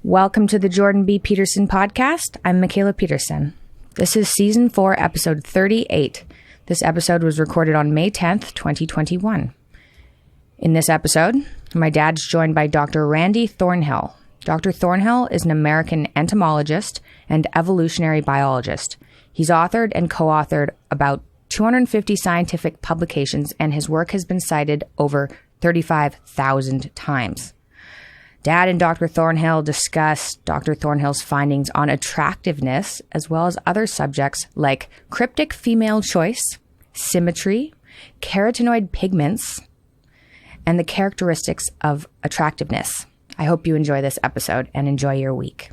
Welcome to the Jordan B. Peterson podcast. I'm Michaela Peterson. This is Season 4, Episode 38. This episode was recorded on May 10th, 2021. In this episode, my dad's joined by Dr. Randy Thornhill. Dr. Thornhill is an American entomologist and evolutionary biologist. He's authored and co-authored about 250 scientific publications, and his work has been cited over 35,000 times. Dad and Dr. Thornhill discuss Dr. Thornhill's findings on attractiveness, as well as other subjects like cryptic female choice, symmetry, carotenoid pigments, and the characteristics of attractiveness. I hope you enjoy this episode and enjoy your week.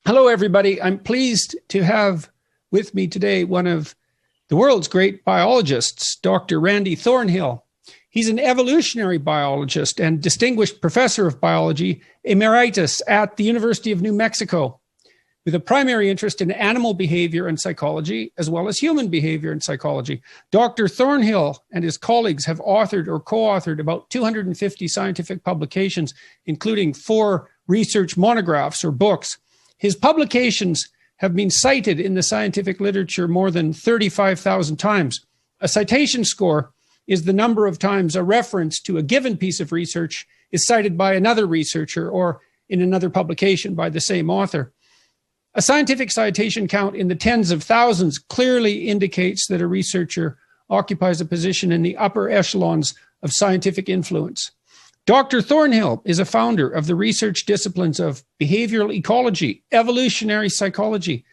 Hello, everybody. I'm pleased to have with me today one of the world's great biologists, Dr. Randy Thornhill. He's an evolutionary biologist and distinguished professor of biology emeritus at the University of New Mexico, with a primary interest in animal behavior and psychology, as well as human behavior and psychology. Dr. Thornhill and his colleagues have authored or co-authored about 250 scientific publications, including 4 research monographs or books. His publications have been cited in the scientific literature more than 35,000 times. A citation score is the number of times a reference to a given piece of research is cited by another researcher or in another publication by the same author. A scientific citation count in the tens of thousands clearly indicates that a researcher occupies a position in the upper echelons of scientific influence. Dr. Thornhill is a founder of the research disciplines of behavioral ecology, evolutionary psychology,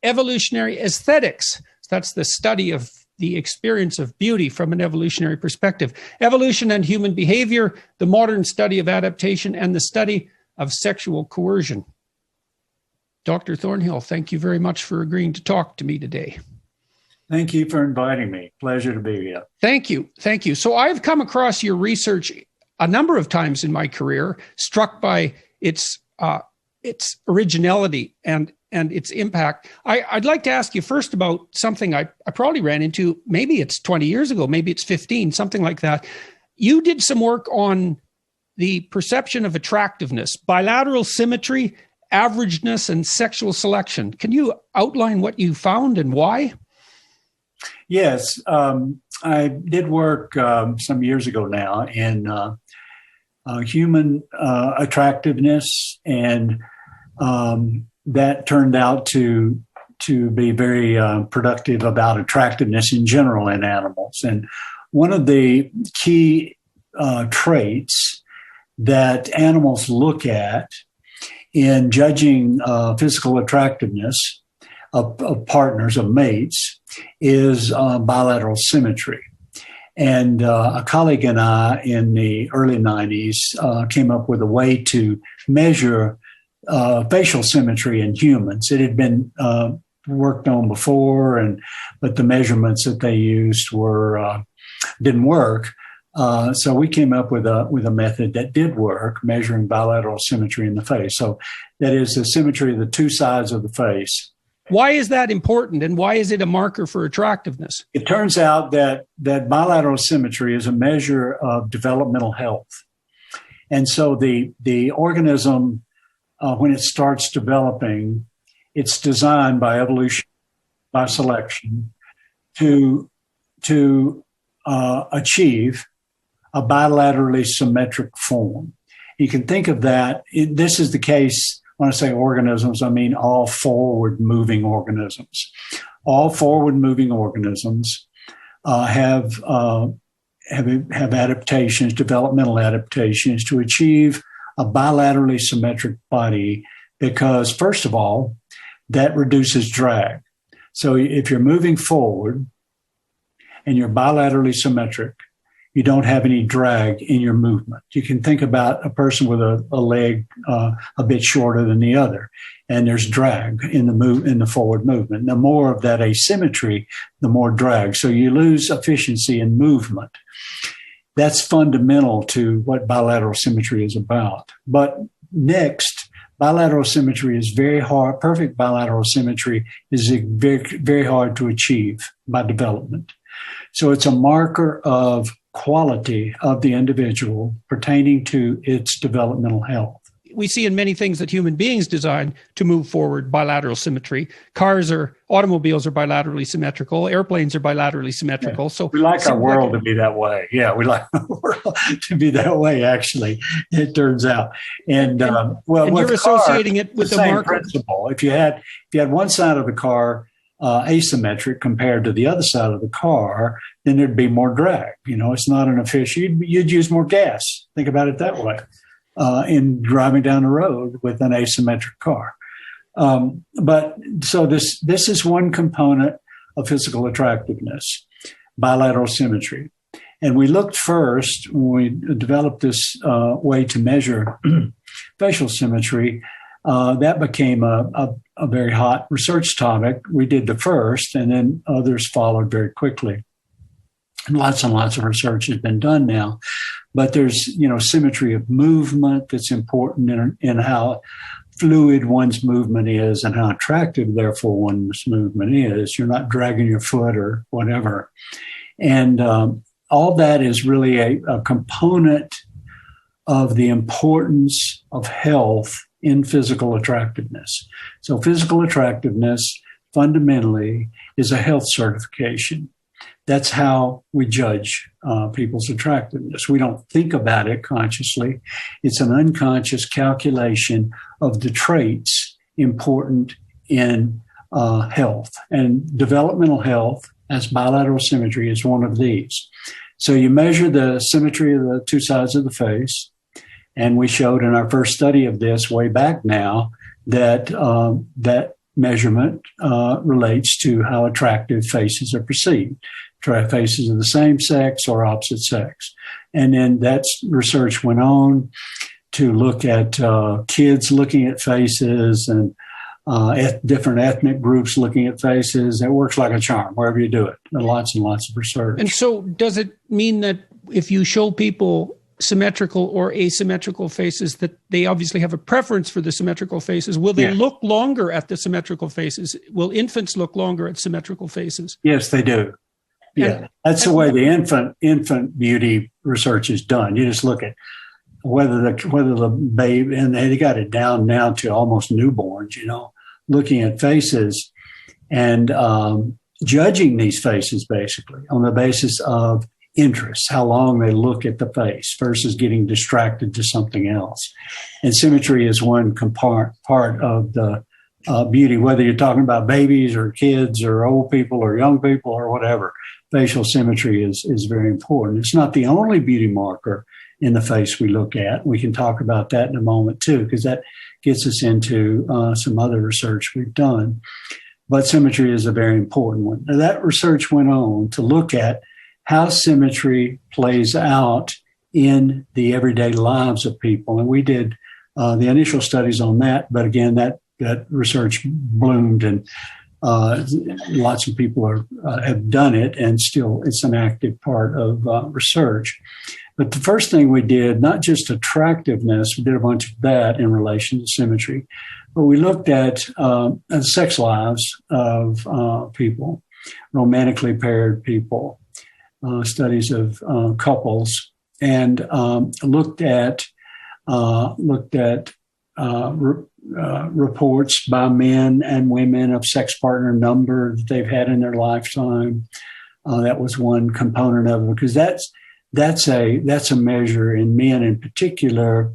evolutionary aesthetics. That's the study of the experience of beauty from an evolutionary perspective, evolution and human behavior, the modern study of adaptation, and the study of sexual coercion. Dr. Thornhill, thank you very much for agreeing to talk to me today. Thank you for inviting me. Pleasure to be here. Thank you. Thank you. So I've come across your research a number of times in my career, struck by its originality and its impact. I'd like to ask you first about something I probably ran into, maybe it's 20 years ago, maybe it's 15, something like that. You did some work on the perception of attractiveness, bilateral symmetry, averageness, and sexual selection. Can you outline what you found and why? Yes, I did work some years ago now in human attractiveness, and that turned out to be very productive about attractiveness in general in animals. And one of the key traits that animals look at in judging physical attractiveness of partners, of mates, is bilateral symmetry. And a colleague and I in the early 90s came up with a way to measure facial symmetry in humans. It had been worked on before, but the measurements that they used didn't work. So we came up with a method that did work, measuring bilateral symmetry in the face. So that is the symmetry of the two sides of the face. Why is that important, and why is it a marker for attractiveness? It turns out that bilateral symmetry is a measure of developmental health. And so the organism, when it starts developing, it's designed by evolution, by selection, to achieve a bilaterally symmetric form. You can think of that. This is the case. When I say organisms, I mean all forward-moving organisms. All forward-moving organisms have adaptations, developmental adaptations, to achieve a bilaterally symmetric body because, first of all, that reduces drag. So if you're moving forward and you're bilaterally symmetric, you don't have any drag in your movement. You can think about a person with a leg a bit shorter than the other, and there's drag in the forward movement. The more of that asymmetry, the more drag. So you lose efficiency in movement. That's fundamental to what bilateral symmetry is about. But next, bilateral symmetry is very hard. Perfect bilateral symmetry is very, very hard to achieve by development. So it's a marker of quality of the individual pertaining to its developmental health. We see in many things that human beings design to move forward bilateral symmetry. Automobiles are bilaterally symmetrical. Airplanes are bilaterally symmetrical. Yeah. So we like our world to be that way. Yeah, we like our world to be that way, actually, it turns out. And you're associating it with the same principle. If you had one side of the car asymmetric compared to the other side of the car, then there'd be more drag. It's not an efficient. You'd use more gas. Think about it that way. In driving down the road with an asymmetric car. But so this is one component of physical attractiveness, bilateral symmetry. And we looked first, when we developed this way to measure facial symmetry, that became a very hot research topic. We did the first, and then others followed very quickly. And lots of research has been done now. But there's, symmetry of movement that's important in how fluid one's movement is and how attractive, therefore, one's movement is. You're not dragging your foot or whatever. And all that is really a component of the importance of health in physical attractiveness. So physical attractiveness fundamentally is a health certification. That's how we judge people's attractiveness. We don't think about it consciously. It's an unconscious calculation of the traits important in health. And developmental health, as bilateral symmetry, is one of these. So you measure the symmetry of the two sides of the face. And we showed in our first study of this way back now that that measurement relates to how attractive faces are perceived. Faces of the same sex or opposite sex. And then that research went on to look at kids looking at faces and different ethnic groups looking at faces. It works like a charm wherever you do it. Lots and lots of research. And so does it mean that if you show people symmetrical or asymmetrical faces, that they obviously have a preference for the symmetrical faces? Will they look longer at the symmetrical faces? Will infants look longer at symmetrical faces? Yes, they do. Yeah, that's the way the infant beauty research is done. You just look at whether the babe, and they got it down now to almost newborns, looking at faces and judging these faces basically on the basis of interest, how long they look at the face versus getting distracted to something else. And symmetry is one part of the beauty, whether you're talking about babies or kids or old people or young people or whatever. Facial symmetry is very important. It's not the only beauty marker in the face we look at. We can talk about that in a moment too, because that gets us into some other research we've done. But symmetry is a very important one. Now, that research went on to look at how symmetry plays out in the everyday lives of people. And we did the initial studies on that, but again, that research bloomed and lots of people have done it, and still it's an active part of research. But the first thing we did, not just attractiveness, we did a bunch of that in relation to symmetry, but we looked at sex lives of people, romantically paired people, studies of couples, and looked at reports by men and women of sex partner number that they've had in their lifetime. That was one component of it, because that's a measure in men in particular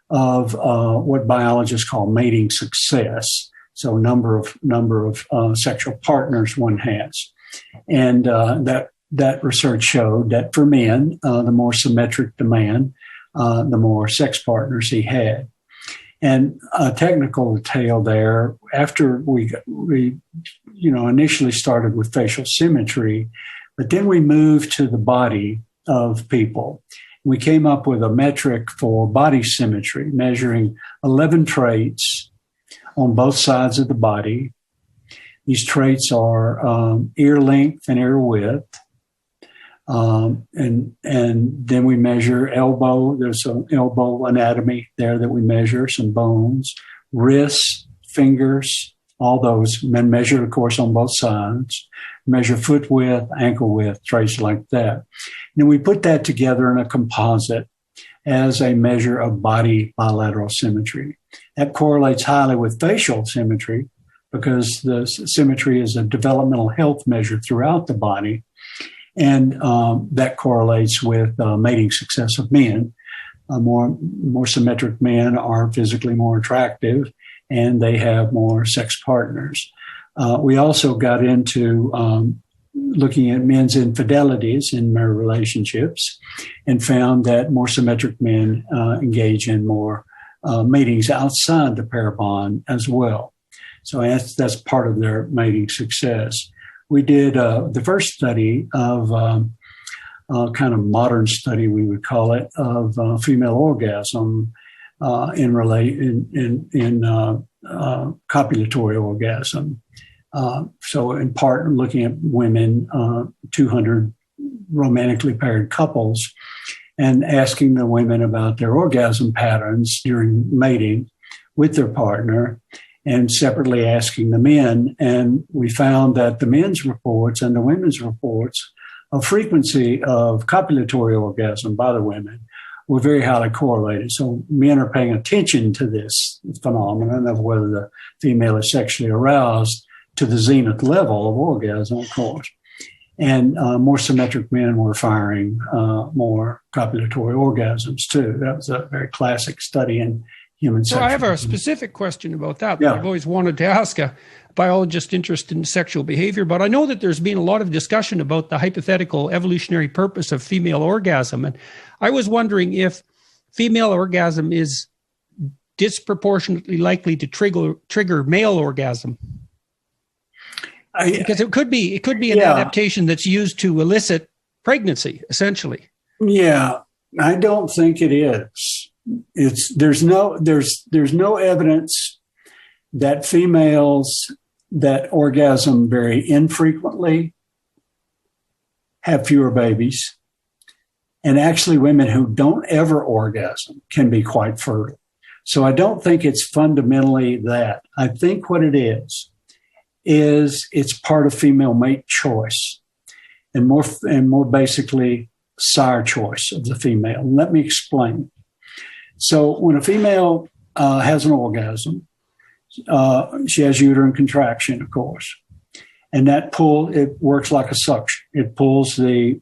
of what biologists call mating success. So number of sexual partners one has, and that research showed that for men, the more symmetric the man, the more sex partners he had. And a technical detail there, after we initially started with facial symmetry, but then we moved to the body of people. We came up with a metric for body symmetry, measuring 11 traits on both sides of the body. These traits are ear length and ear width, And then we measure elbow. There's some elbow anatomy there that we measure, some bones, wrists, fingers, all those men measured, of course, on both sides. Measure foot width, ankle width, trace like that. And then we put that together in a composite as a measure of body bilateral symmetry. That correlates highly with facial symmetry because the symmetry is a developmental health measure throughout the body. And that correlates with mating success of men. More symmetric men are physically more attractive, and they have more sex partners. We also got into looking at men's infidelities in marriage relationships and found that more symmetric men engage in more matings outside the pair bond as well. So that's part of their mating success. We did the first study of kind of modern study, we would call it, of female orgasm in copulatory orgasm. So in part, looking at women, 200 romantically paired couples, and asking the women about their orgasm patterns during mating with their partner, and separately asking the men. And we found that the men's reports and the women's reports of frequency of copulatory orgasm by the women were very highly correlated. So men are paying attention to this phenomenon of whether the female is sexually aroused to the zenith level of orgasm, of course. And more symmetric men were firing more copulatory orgasms, too. That was a very classic study in human sex. Well, I have a specific question about that. Yeah. I've always wanted to ask a biologist interested in sexual behavior, but I know that there's been a lot of discussion about the hypothetical evolutionary purpose of female orgasm. And I was wondering if female orgasm is disproportionately likely to trigger male orgasm. Because it could be an adaptation that's used to elicit pregnancy, essentially. Yeah, I don't think it is. There's no evidence that females that orgasm very infrequently have fewer babies, and actually women who don't ever orgasm can be quite fertile. So I don't think it's fundamentally that. I think what it is it's part of female mate choice, and more basically sire choice of the female. And let me explain. So when a female has an orgasm, she has uterine contraction, of course, and it works like a suction. It pulls the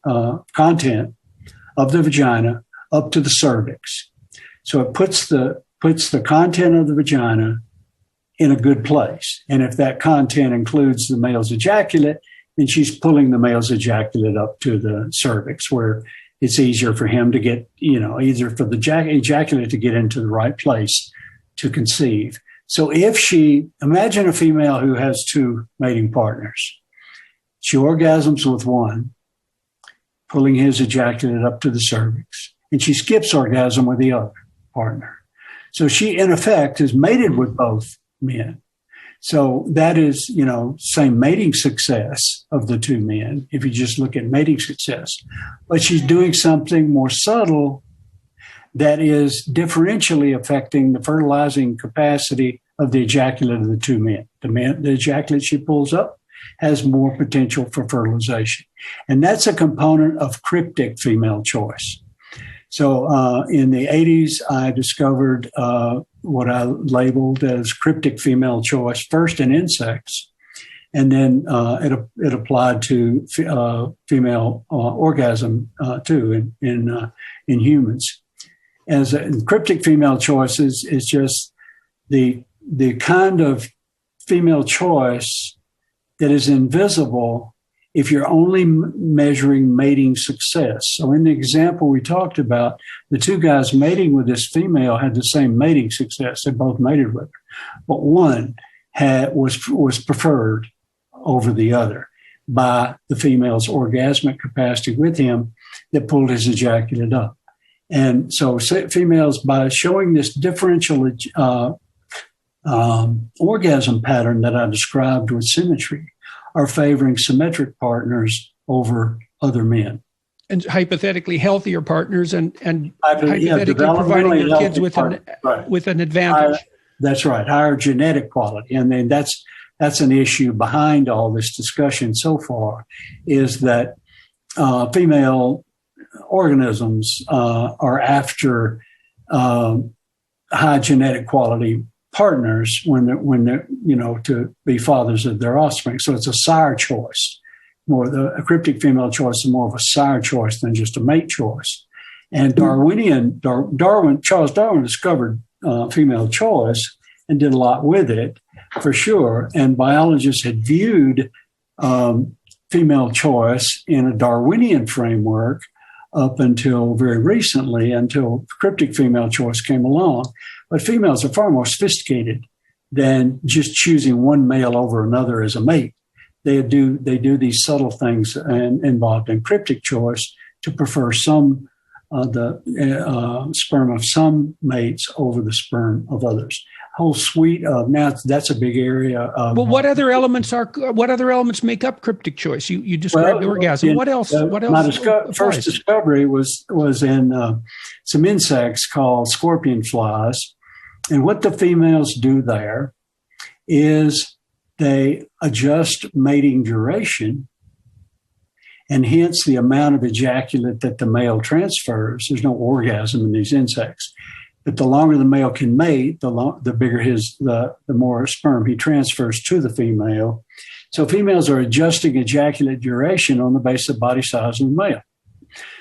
content of the vagina up to the cervix. So it puts the content of the vagina in a good place. And if that content includes the male's ejaculate, then she's pulling the male's ejaculate up to the cervix, where it's easier for him to get, either for the ejaculate to get into the right place to conceive. So imagine a female who has two mating partners. She orgasms with one, pulling his ejaculate up to the cervix, and she skips orgasm with the other partner. So she, in effect, is mated with both men. So that is, same mating success of the two men, if you just look at mating success. But she's doing something more subtle that is differentially affecting the fertilizing capacity of the ejaculate of the two men. The ejaculate she pulls up has more potential for fertilization. And that's a component of cryptic female choice. So in the 80s, I discovered what I labeled as cryptic female choice, first in insects, and then it applied to female orgasm too in humans. As cryptic female choice is just the kind of female choice that is invisible if you're only measuring mating success. So in the example we talked about, the two guys mating with this female had the same mating success. They both mated with her. But one was preferred over the other by the female's orgasmic capacity with him that pulled his ejaculate up. And so females, by showing this differential orgasm pattern that I described with symmetry, are favoring symmetric partners over other men. and hypothetically healthier partners and hypothetically providing your kids with right. with an advantage. That's right, higher genetic quality. And then that's an issue behind all this discussion so far, is that female organisms are after high genetic quality partners when they're to be fathers of their offspring. So it's a sire choice. A cryptic female choice is more of a sire choice than just a mate choice. And Charles Darwin discovered female choice and did a lot with it, for sure. And biologists had viewed female choice in a Darwinian framework up until very recently, until cryptic female choice came along. But females are far more sophisticated than just choosing one male over another as a mate. They do these subtle things involved in cryptic choice to prefer the sperm of some mates over the sperm of others. Whole suite of, now that's a big area of. Well, what other elements make up cryptic choice? You described orgasm. What else? My first discovery was in some insects called scorpion flies, and what the females do there is they adjust mating duration, and hence the amount of ejaculate that the male transfers. There's no orgasm in these insects, but the longer the male can mate, the bigger the more sperm he transfers to the female. So females are adjusting ejaculate duration on the basis of body size of the male.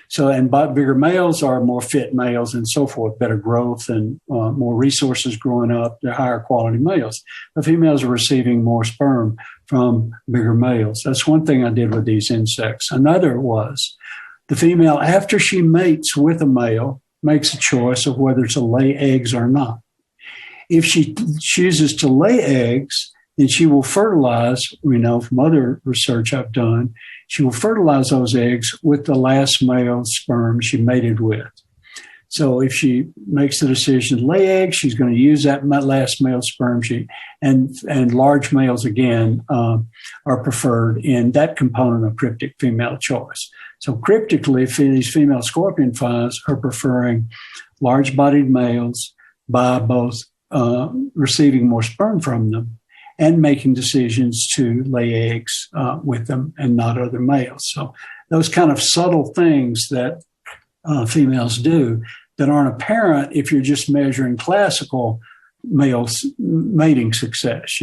So, and bigger males are more fit males and so forth, better growth and more resources growing up. They're higher quality males. The females are receiving more sperm from bigger males. That's one thing I did with these insects. Another was the female, after she mates with a male, makes a choice of whether to lay eggs or not. If she chooses to lay eggs, then she will fertilize, we know from other research I've done, she will fertilize those eggs with the last male sperm she mated with. So if she makes the decision to lay eggs, she's going to use that last male sperm. And large males, again, are preferred in that component of cryptic female choice. So cryptically, these female scorpion flies are preferring large-bodied males by both receiving more sperm from them and making decisions to lay eggs with them and not other males. So those kind of subtle things that females do that aren't apparent if you're just measuring classical males mating success,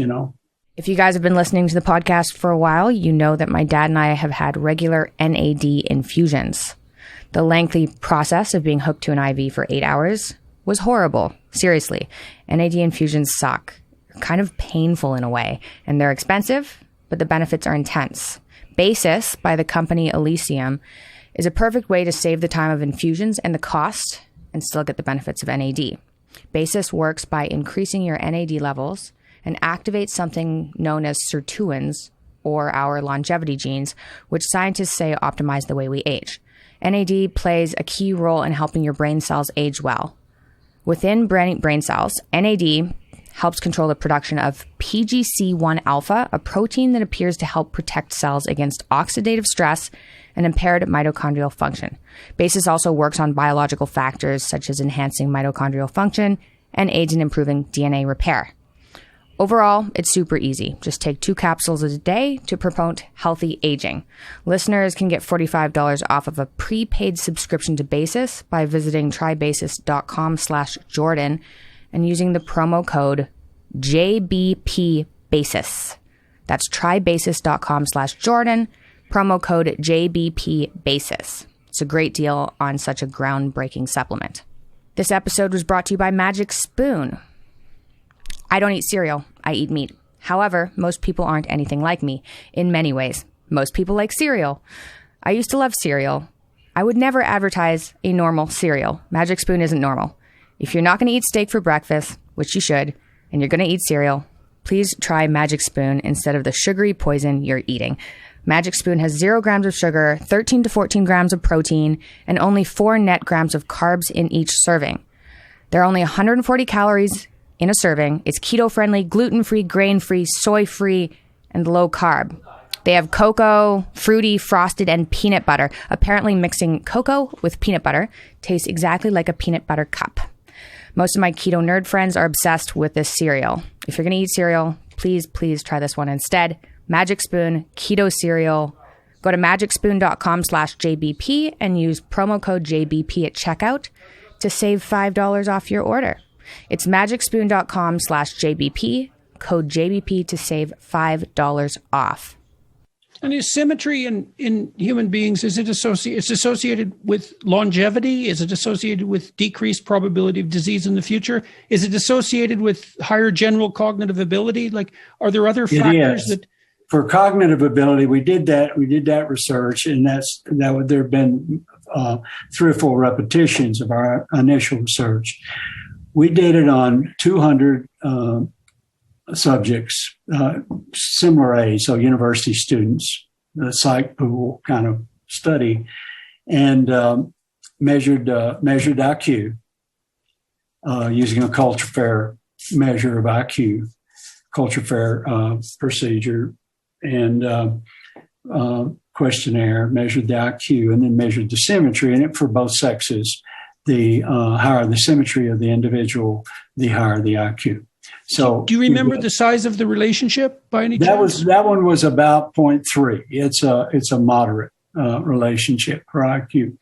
If you guys have been listening to the podcast for a while, you know that my dad and I have had regular NAD infusions. The lengthy process of being hooked to an IV for 8 hours was horrible. Seriously, NAD infusions suck. Kind of painful in a way, and they're expensive, but the benefits are intense. Basis by the company Elysium is a perfect way to save the time of infusions and the cost and still get the benefits of NAD. Basis works by increasing your NAD levels and activates something known as sirtuins, or our longevity genes, which scientists say optimize the way we age. NAD plays a key role in helping your brain cells age well. Within brain cells, NAD helps control the production of PGC1 alpha, a protein that appears to help protect cells against oxidative stress and impaired mitochondrial function. Basis also works on biological factors such as enhancing mitochondrial function and aids in improving DNA repair. Overall, it's super easy. Just take 2 capsules a day to promote healthy aging. Listeners can get $45 off of a prepaid subscription to Basis by visiting trybasis.com/Jordan and using the promo code JBPBasis. That's trybasis.com/Jordan, promo code JBPBasis. It's a great deal on such a groundbreaking supplement. This episode was brought to you by Magic Spoon. I don't eat cereal. I eat meat. However, most people aren't anything like me in many ways. Most people like cereal. I used to love cereal. I would never advertise a normal cereal. Magic Spoon isn't normal. If you're not going to eat steak for breakfast, which you should, and you're going to eat cereal, please try Magic Spoon instead of the sugary poison you're eating. Magic Spoon has 0 grams of sugar, 13 to 14 grams of protein, and only 4 net grams of carbs in each serving. There are only 140 calories in a serving. It's keto-friendly, gluten-free, grain-free, soy-free, and low-carb. They have cocoa, fruity, frosted, and peanut butter. Apparently mixing cocoa with peanut butter tastes exactly like a peanut butter cup. Most of my keto nerd friends are obsessed with this cereal. If you're going to eat cereal, please try this one instead. Magic Spoon Keto Cereal. Go to magicspoon.com/JBP and use promo code JBP at checkout to save $5 off your order. It's magicspoon.com/JBP, code JBP to save $5 off. And is symmetry in human beings, is it associated with longevity? Is it associated with decreased probability of disease in the future? Is it associated with higher general cognitive ability? Like, are there other factors that... For cognitive ability, we did that research, and there have been 3 or 4 repetitions of our initial research. We did it on 200 subjects, similar age, so university students, the psych pool kind of study, and measured IQ using a culture fair measure of IQ, culture fair procedure, and questionnaire, measured the IQ, and then measured the symmetry. And for both sexes, the higher the symmetry of the individual, the higher the IQ. So, do you remember the size of the relationship by any chance? That one was about 0.3. It's a moderate relationship for IQ.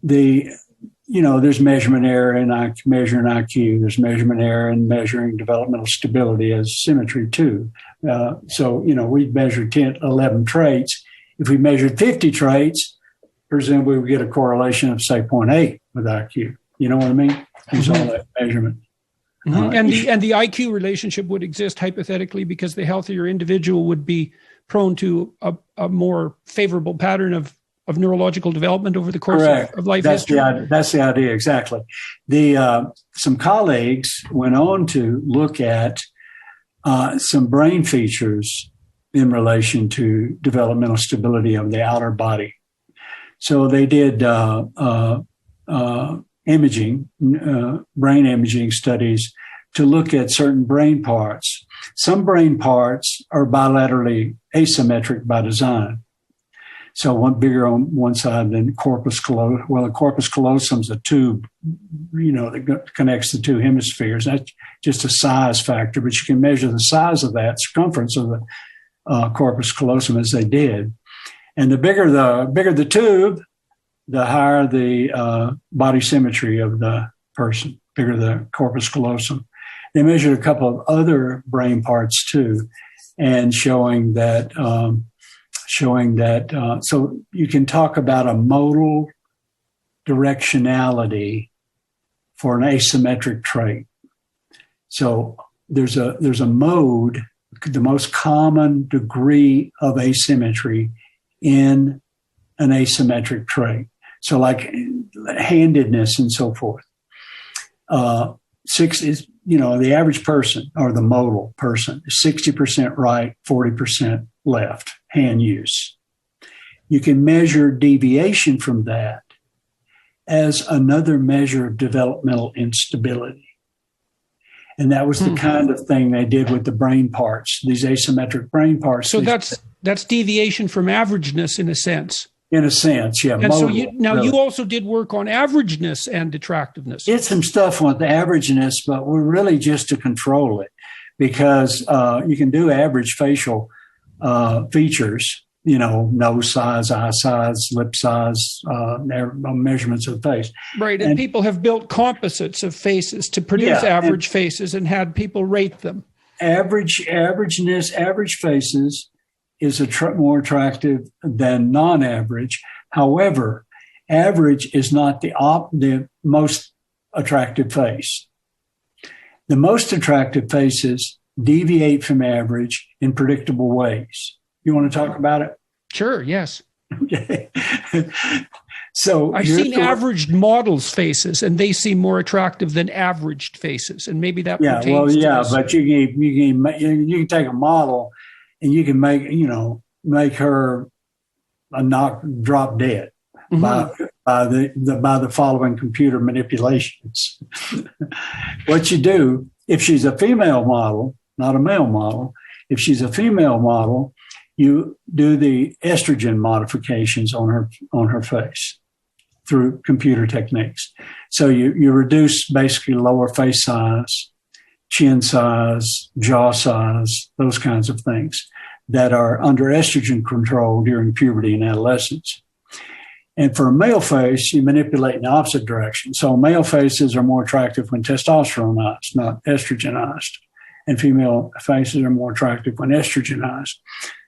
There's measurement error in measuring IQ. There's measurement error in measuring developmental stability as symmetry too. We measured 10, 11 traits. If we measured 50 traits, presumably we get a correlation of say 0.8 with IQ. You know what I mean? There's all that measurement. Mm-hmm. And the IQ relationship would exist hypothetically because the healthier individual would be prone to a more favorable pattern of neurological development over the course of life history. That's the idea, exactly. Some colleagues went on to look at some brain features in relation to developmental stability of the outer body. So they did imaging, brain imaging studies to look at certain brain parts. Some brain parts are bilaterally asymmetric by design. So one bigger on one side than corpus callosum. Well, the corpus callosum is a tube, that connects the 2 hemispheres. That's just a size factor, but you can measure the size of that circumference of the corpus callosum as they did. And the bigger the tube, the higher the body symmetry of the person, bigger the corpus callosum. They measured a couple of other brain parts too, and showing that so you can talk about a modal directionality for an asymmetric trait. So there's a mode, the most common degree of asymmetry in an asymmetric trait. So like handedness and so forth. 6 is, the average person or the modal person is 60% right, 40% left hand use. You can measure deviation from that as another measure of developmental instability. And that was the kind of thing they did with the brain parts, these asymmetric brain parts. So that's deviation from averageness in a sense. In a sense, yeah. And modal, so you also did work on averageness and attractiveness. Did some stuff with the averageness, but we're really just to control it because you can do average facial features, nose size, eye size, lip size, measurements of the face. Right, and people have built composites of faces to produce average faces and had people rate them. Averageness, average faces is more attractive than non-average. However, average is not the most attractive face. The most attractive faces deviate from average in predictable ways. You want to talk about it? Sure, yes. Okay. So I've seen averaged models' faces, and they seem more attractive than averaged faces, and maybe that pertains to this. But you can take a model and you can make her drop dead by the following computer manipulations. What you do, if she's a female model, not a male model, if she's a female model, you do the estrogen modifications on her face through computer techniques. So you reduce basically lower face size, chin size, jaw size, those kinds of things that are under estrogen control during puberty and adolescence. And for a male face, you manipulate in the opposite direction. So male faces are more attractive when testosteronized, not estrogenized. And female faces are more attractive when estrogenized.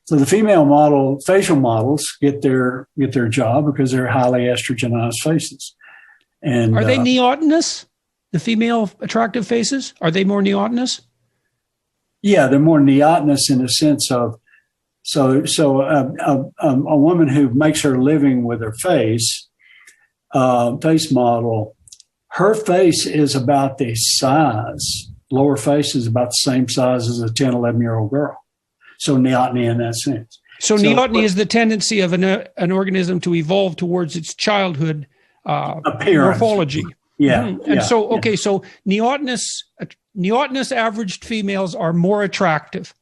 So the female facial models get their job because they're highly estrogenized faces. And are they neotenous? The female attractive faces, are they more neotenous? Yeah, they're more neotenous in the sense of a woman who makes her living with her face model, her face is about the size. Lower face is about the same size as a 10, 11-year-old girl. So neoteny in that sense. So neoteny is the tendency of an organism to evolve towards its childhood appearance. Morphology. Yeah. Mm-hmm. And so neotenous averaged females are more attractive.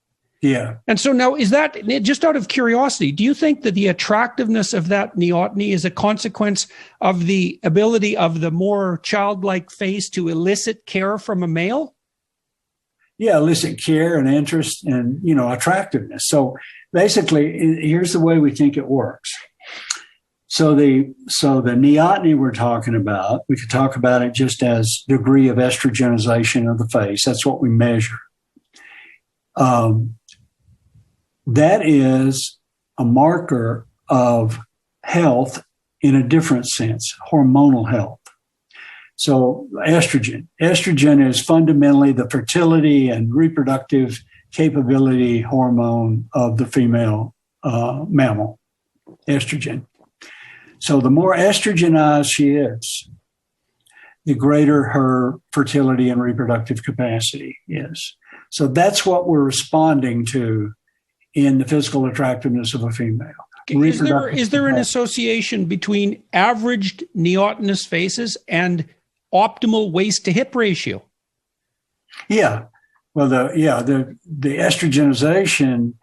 Yeah. And so now, is that, just out of curiosity, do you think that the attractiveness of that neoteny is a consequence of the ability of the more childlike face to elicit care from a male? Yeah, elicit care and interest and, attractiveness. So basically, here's the way we think it works. So the neoteny we're talking about, we could talk about it just as degree of estrogenization of the face. That's what we measure. That is a marker of health in a different sense, hormonal health. So estrogen is fundamentally the fertility and reproductive capability hormone of the female mammal, estrogen. So the more estrogenized she is, the greater her fertility and reproductive capacity is. So that's what we're responding to in the physical attractiveness of a female. Is there an association between averaged neotenous faces and optimal waist to hip ratio? Yeah. Well, the estrogenization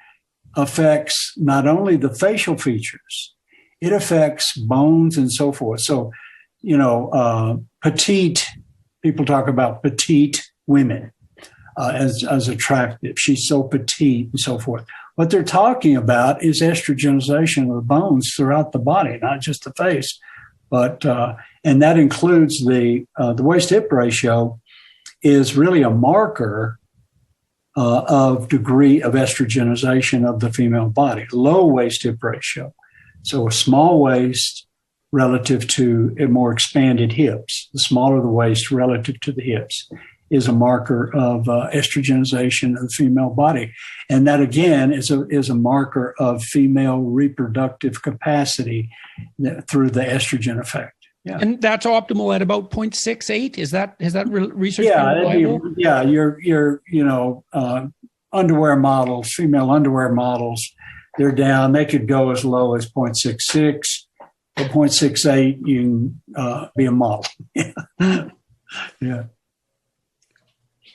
affects not only the facial features, it affects bones and so forth. So, petite, people talk about petite women as attractive. She's so petite and so forth. What they're talking about is estrogenization of the bones throughout the body, not just the face. But and that includes the waist-hip ratio is really a marker of degree of estrogenization of the female body. Low waist-hip ratio, so a small waist relative to a more expanded hips. The smaller the waist relative to the hips is a marker of estrogenization of the female body, and that again is a marker of female reproductive capacity through the estrogen effect. Yeah. And that's optimal at about 0.68. Is that research? Yeah, your underwear models, female underwear models, they're down. They could go as low as 0.66, but 0.68 you can be a model. Yeah.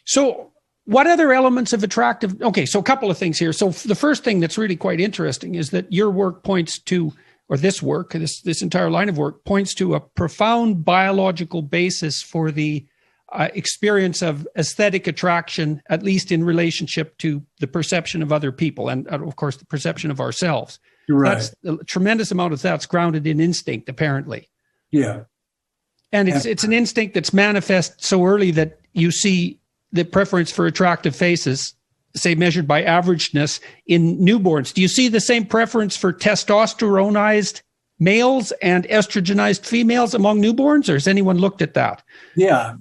So what other elements of attractive? Okay, so a couple of things here. So the first thing that's really quite interesting is that your work points to, or this entire line of work points to a profound biological basis for the experience of aesthetic attraction, at least in relationship to the perception of other people and, of course, the perception of ourselves. Right. That's a tremendous amount of that's grounded in instinct, apparently. Yeah. And it's an instinct that's manifest so early that you see the preference for attractive faces, say measured by averageness, in newborns. Do you see the same preference for testosteronized males and estrogenized females among newborns, or has anyone looked at that? Yeah.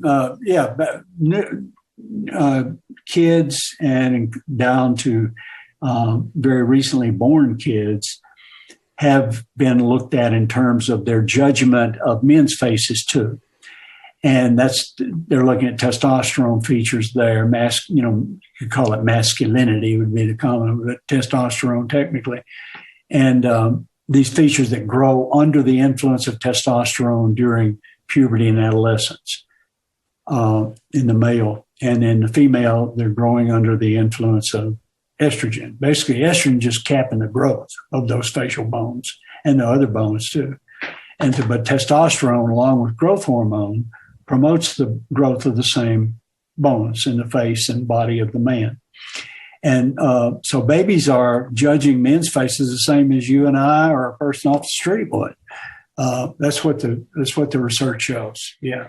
Kids and down to very recently born kids have been looked at in terms of their judgment of men's faces too. And they're looking at testosterone features there. You could call it masculinity would be the common, but testosterone technically. And these features that grow under the influence of testosterone during puberty and adolescence in the male. And in the female, they're growing under the influence of estrogen. Basically, estrogen just capping the growth of those facial bones and the other bones too. But testosterone, along with growth hormone, promotes the growth of the same bones in the face and body of the man. And so babies are judging men's faces the same as you and I or a person off the street would. That's what the research shows. Yeah.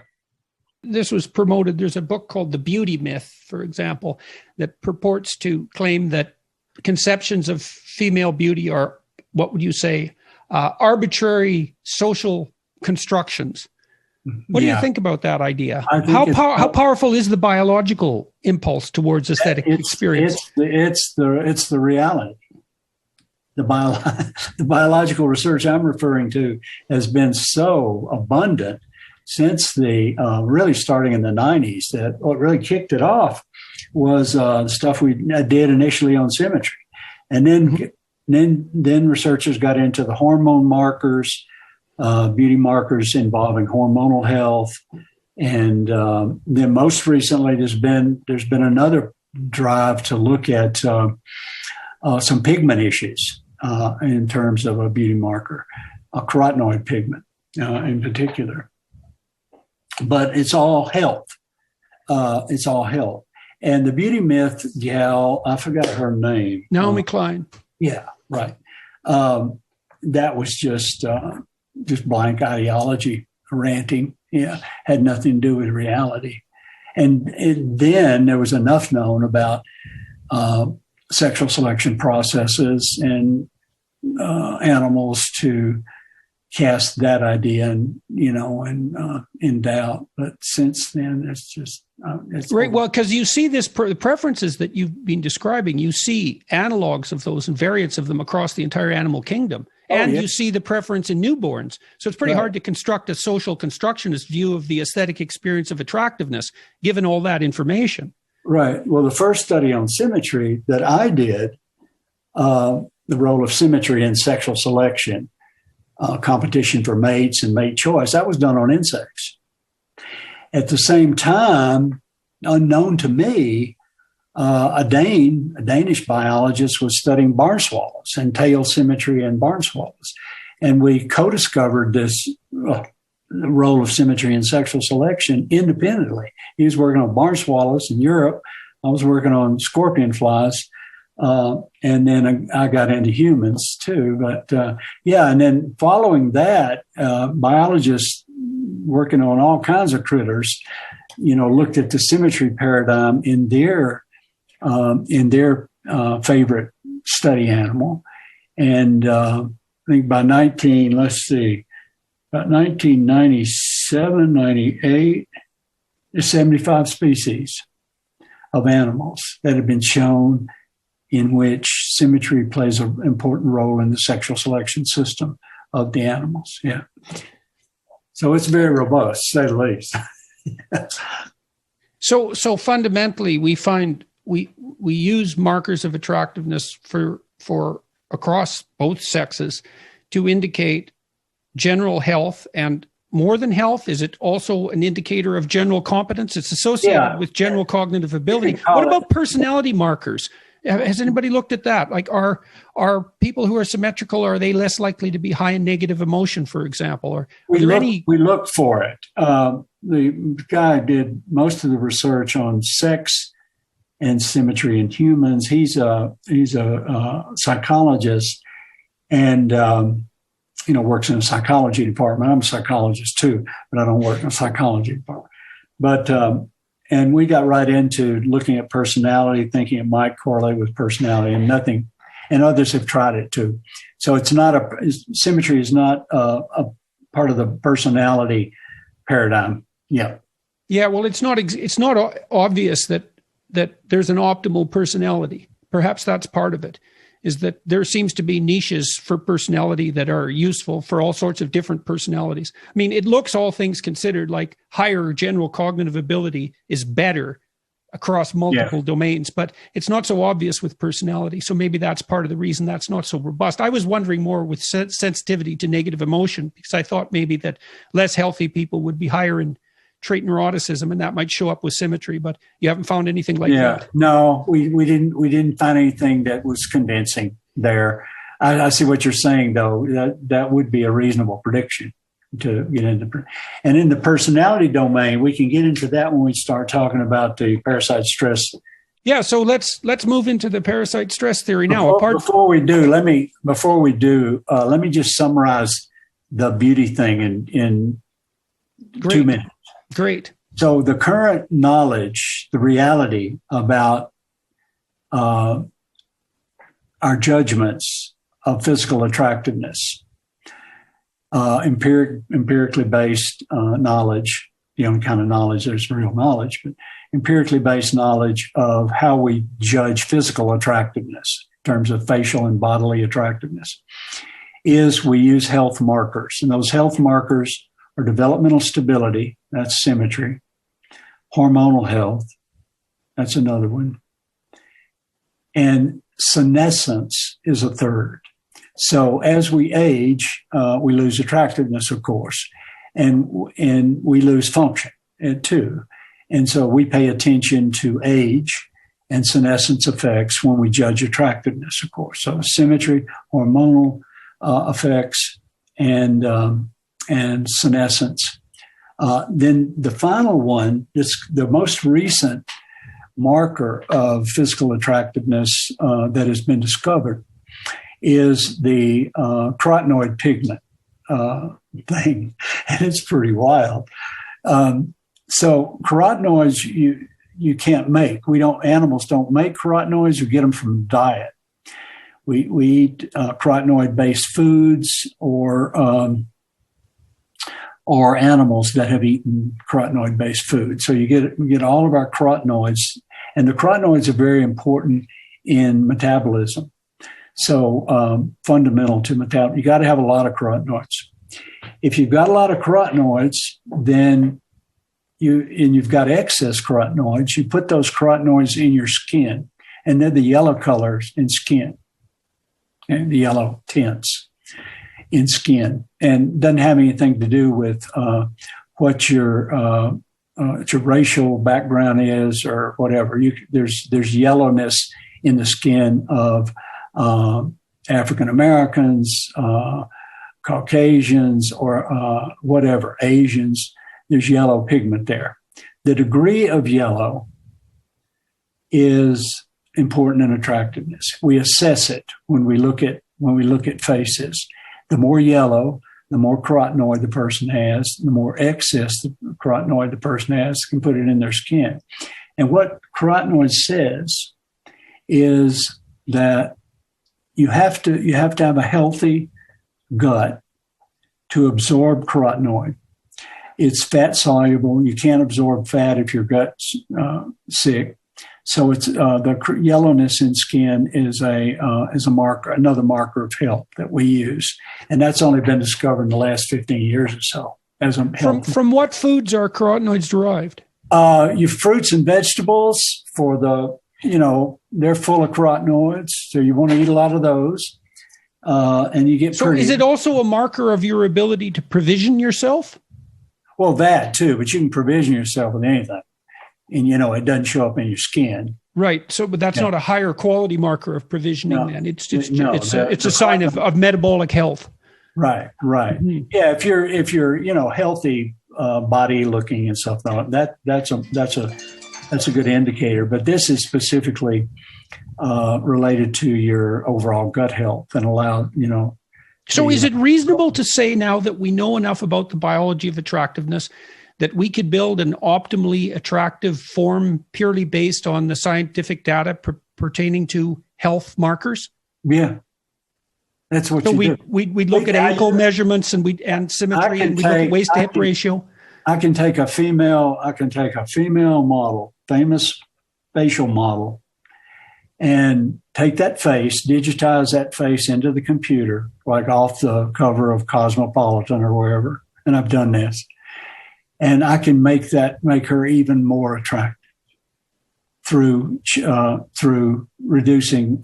This was promoted. There's a book called The Beauty Myth, for example, that purports to claim that conceptions of female beauty are, what would you say, arbitrary social constructions. What do you think about that idea? How powerful is the biological impulse towards aesthetic experience? It's the reality. The biological research I'm referring to has been so abundant since the really starting in the 90s that what really kicked it off was stuff we did initially on symmetry, and then researchers got into the hormone markers. Beauty markers involving hormonal health, and then most recently there's been another drive to look at some pigment issues in terms of a beauty marker, a carotenoid pigment in particular. But it's all health. It's all health. And the beauty myth gal, I forgot her name. Naomi Klein. Yeah, right. That was just blank ideology, ranting. Yeah, had nothing to do with reality. And then there was enough known about sexual selection processes and animals to cast that idea in doubt. But since then, it's just it's right. Well, because you see the preferences that you've been describing, you see analogs of those and variants of them across the entire animal kingdom. And you see the preference in newborns. So it's pretty hard to construct a social constructionist view of the aesthetic experience of attractiveness, given all that information. Right. Well, the first study on symmetry that I did, the role of symmetry in sexual selection, competition for mates and mate choice, that was done on insects. At the same time, unknown to me, a Danish biologist was studying barn swallows and tail symmetry in barn swallows. And we co-discovered this the role of symmetry in sexual selection independently. He was working on barn swallows in Europe. I was working on scorpion flies. And then I got into humans too. But and then following that, biologists working on all kinds of critters, looked at the symmetry paradigm in their favorite study animal. And I think by 1997, 98, there's 75 species of animals that have been shown in which symmetry plays an important role in the sexual selection system of the animals. Yeah. So it's very robust, to say the least. So fundamentally, we find we use markers of attractiveness for across both sexes to indicate general health, and more than health, is it also an indicator of general competence? It's associated with general cognitive ability. What about personality markers? Has anybody looked at that? Like, are people who are symmetrical, are they less likely to be high in negative emotion, for example? Or we looked for it. The guy did most of the research on sex and symmetry in humans. He's a psychologist and works in a psychology department. I'm a psychologist too, but I don't work in a psychology department. But and we got right into looking at personality, thinking it might correlate with personality, and nothing. And others have tried it too. So symmetry is not a part of the personality paradigm. Yeah. Yeah. Well, it's not obvious that there's an optimal personality. Perhaps that's part of it, is that there seems to be niches for personality that are useful for all sorts of different personalities. I mean, it looks, all things considered, like higher general cognitive ability is better across multiple domains, but it's not so obvious with personality. So maybe that's part of the reason that's not so robust. I was wondering more with sensitivity to negative emotion, because I thought maybe that less healthy people would be higher in trait neuroticism, and that might show up with symmetry, but you haven't found anything like that. No, we didn't find anything that was convincing there. I see what you're saying, though. That would be a reasonable prediction to get into. And in the personality domain, we can get into that when we start talking about the parasite stress. Yeah, so let's move into the parasite stress theory now. Before we do, let me just summarize the beauty thing in 2 minutes. Great. So the current knowledge, the reality about our judgments of physical attractiveness, empirically based knowledge, the only kind of knowledge there's real knowledge, but empirically based knowledge of how we judge physical attractiveness in terms of facial and bodily attractiveness, is we use health markers. And those health markers are developmental stability, that's symmetry, hormonal health, that's another one, and senescence is a third. So as we age, we lose attractiveness, of course, and we lose function too. And so we pay attention to age and senescence effects when we judge attractiveness, of course. So symmetry, hormonal effects, and senescence. Then the final one, the most recent marker of physical attractiveness that has been discovered is the carotenoid pigment thing, and it's pretty wild. So carotenoids you can't make. Animals don't make carotenoids. We get them from diet. We eat carotenoid-based foods or animals that have eaten carotenoid-based food. So we get all of our carotenoids, and the carotenoids are very important in metabolism. So fundamental to metabolism, you got to have a lot of carotenoids. If you've got a lot of carotenoids, then you've got excess carotenoids, you put those carotenoids in your skin, and they're the yellow colors in skin, and the yellow tints in skin, and doesn't have anything to do with what your racial background is or whatever. There's yellowness in the skin of African Americans, Caucasians, or whatever, Asians. There's yellow pigment there. The degree of yellow is important in attractiveness. We assess it when we look at faces. The more yellow, the more carotenoid the person has, the more excess the carotenoid the person has, can put it in their skin. And what carotenoid says is that you have to have a healthy gut to absorb carotenoid. It's fat soluble. You can't absorb fat if your gut's sick. So it's the yellowness in skin is a marker, another marker of health that we use, and that's only been discovered in the last 15 years or so. As a health. From what foods are carotenoids derived? Your fruits and vegetables, they're full of carotenoids, so you want to eat a lot of those, and you get. So, is it also a marker of your ability to provision yourself? Well, that too, but you can provision yourself with anything. And, it doesn't show up in your skin. Right. So, but that's not a higher quality marker of provisioning then. It's a sign of metabolic health. Right. Mm-hmm. Yeah. If you're healthy, body looking and stuff, that's a good indicator. But this is specifically related to your overall gut health and So is it reasonable to say now that we know enough about the biology of attractiveness that we could build an optimally attractive form purely based on the scientific data pertaining to health markers? Yeah. That's what you do. We'd look at ankle measurements and symmetry, and we look at waist to hip ratio. I can take a female model, famous facial model, and take that face, digitize that face into the computer, like off the cover of Cosmopolitan or wherever. And I've done this. And I can make her even more attractive through reducing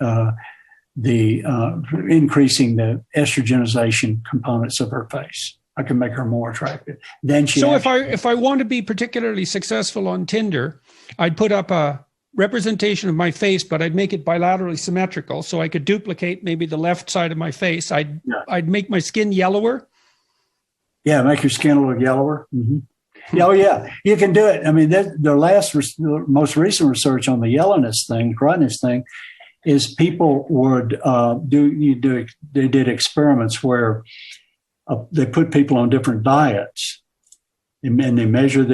increasing the estrogenization components of her face. I can make her more attractive. Then she. So if I want to be particularly successful on Tinder, I'd put up a representation of my face, but I'd make it bilaterally symmetrical, so I could duplicate maybe the left side of my face. I'd make my skin yellower. Yeah, make your skin a little yellower. Mm-hmm. Yeah, oh yeah, you can do it. I mean, the most recent research on the yellowness thing, crudness thing, is people would they did experiments where they put people on different diets, and they measure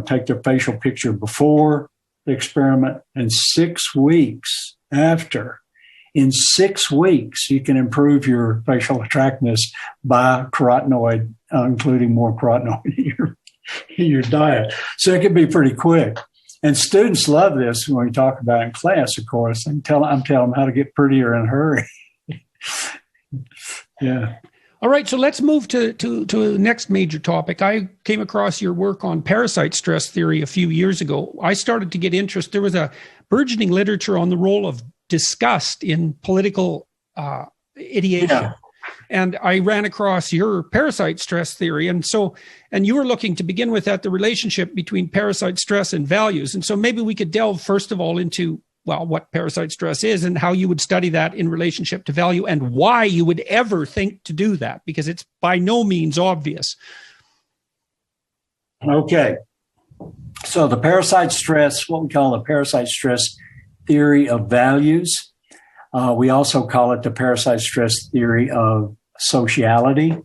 take their facial picture before the experiment and 6 weeks after. In 6 weeks, you can improve your facial attractiveness by carotenoid, including more carotenoid in your diet. So it can be pretty quick. And students love this when we talk about it in class, of course. I'm telling them how to get prettier in a hurry. Yeah. All right, so let's move to the next major topic. I came across your work on parasite-stress theory a few years ago. I started to get interest. There was a burgeoning literature on the role of disgust in political ideation. Yeah. And I ran across your parasite-stress theory. And you were looking to begin with at the relationship between parasite stress and values. And so maybe we could delve, first of all, into what parasite stress is and how you would study that in relationship to value and why you would ever think to do that, because it's by no means obvious. Okay. So the parasite stress, what we call the parasite stress theory of values. We also call it the parasite stress theory of sociality.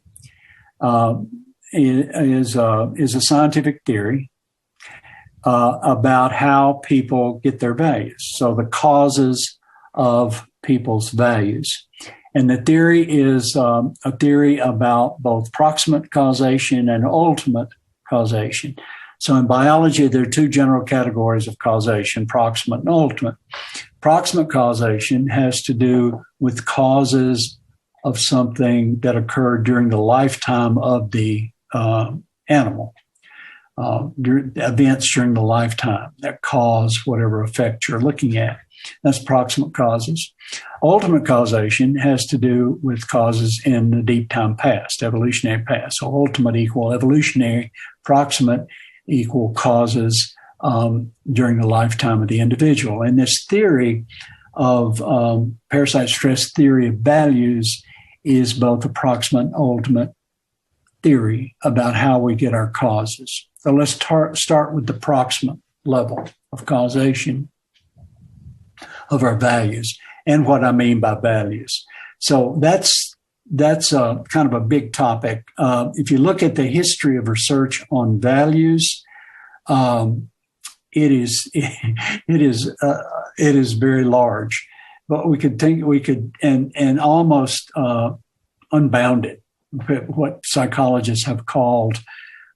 Is a scientific theory about how people get their values. So the causes of people's values. And the theory is a theory about both proximate causation and ultimate causation. So in biology, there are two general categories of causation, proximate and ultimate. Proximate causation has to do with causes of something that occurred during the lifetime of the animal. Events during the lifetime that cause whatever effect you're looking at. That's proximate causes. Ultimate causation has to do with causes in the deep time past, evolutionary past. So ultimate equal evolutionary, proximate equal causes during the lifetime of the individual. And this theory of parasite stress theory of values is both a proximate and ultimate theory about how we get our causes. So let's start with the proximate level of causation of our values and what I mean by values. So that's kind of a big topic. If you look at the history of research on values, it is very large, but we could and almost unbounded, what psychologists have called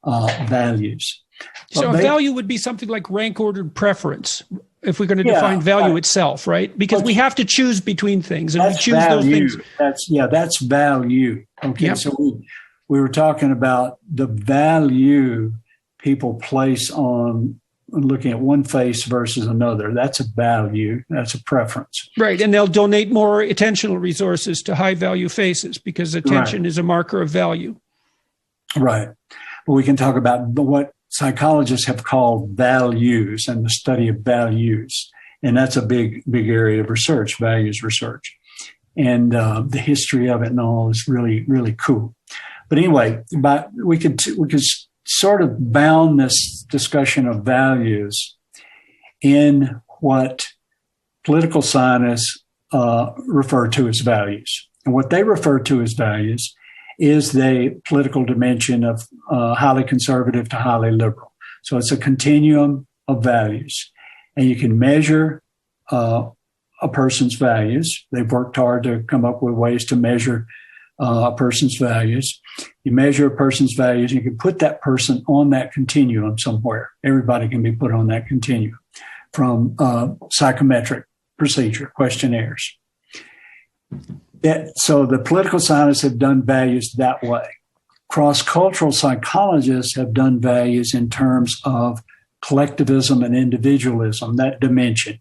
values. So a value would be something like rank-ordered preference, if we're going to define value itself, right? Because we have to choose between things, and we choose value. Those things. That's value. Okay, yep. So we were talking about the value people place on looking at one face versus another. That's a value. That's a preference. Right, and they'll donate more attentional resources to high-value faces because attention is a marker of value. Right. But we can talk about what psychologists have called values and the study of values. And that's a big area of research, values research. And the history of it and all is really, really cool. But anyway, we could sort of bound this discussion of values in what political scientists refer to as values. And what they refer to as values is the political dimension of highly conservative to highly liberal. So it's a continuum of values. And you can measure a person's values. They've worked hard to come up with ways to measure a person's values. You measure a person's values, you can put that person on that continuum somewhere. Everybody can be put on that continuum from psychometric procedure, questionnaires. So the political scientists have done values that way. Cross-cultural psychologists have done values in terms of collectivism and individualism, that dimension,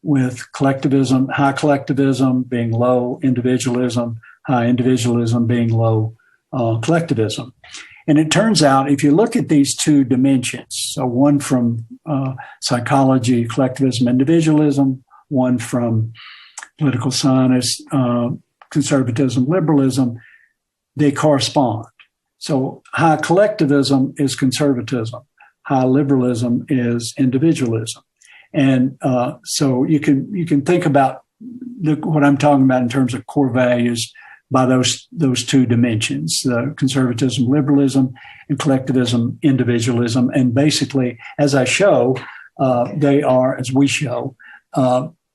with collectivism, high collectivism being low individualism, high individualism being low collectivism. And it turns out, if you look at these two dimensions, so one from psychology, collectivism, individualism, one from political science, conservatism, liberalism, they correspond. So high collectivism is conservatism. High liberalism is individualism. And so you can think about what I'm talking about in terms of core values by those two dimensions, conservatism, liberalism, and collectivism, individualism. And basically, as I show, they are, as we show,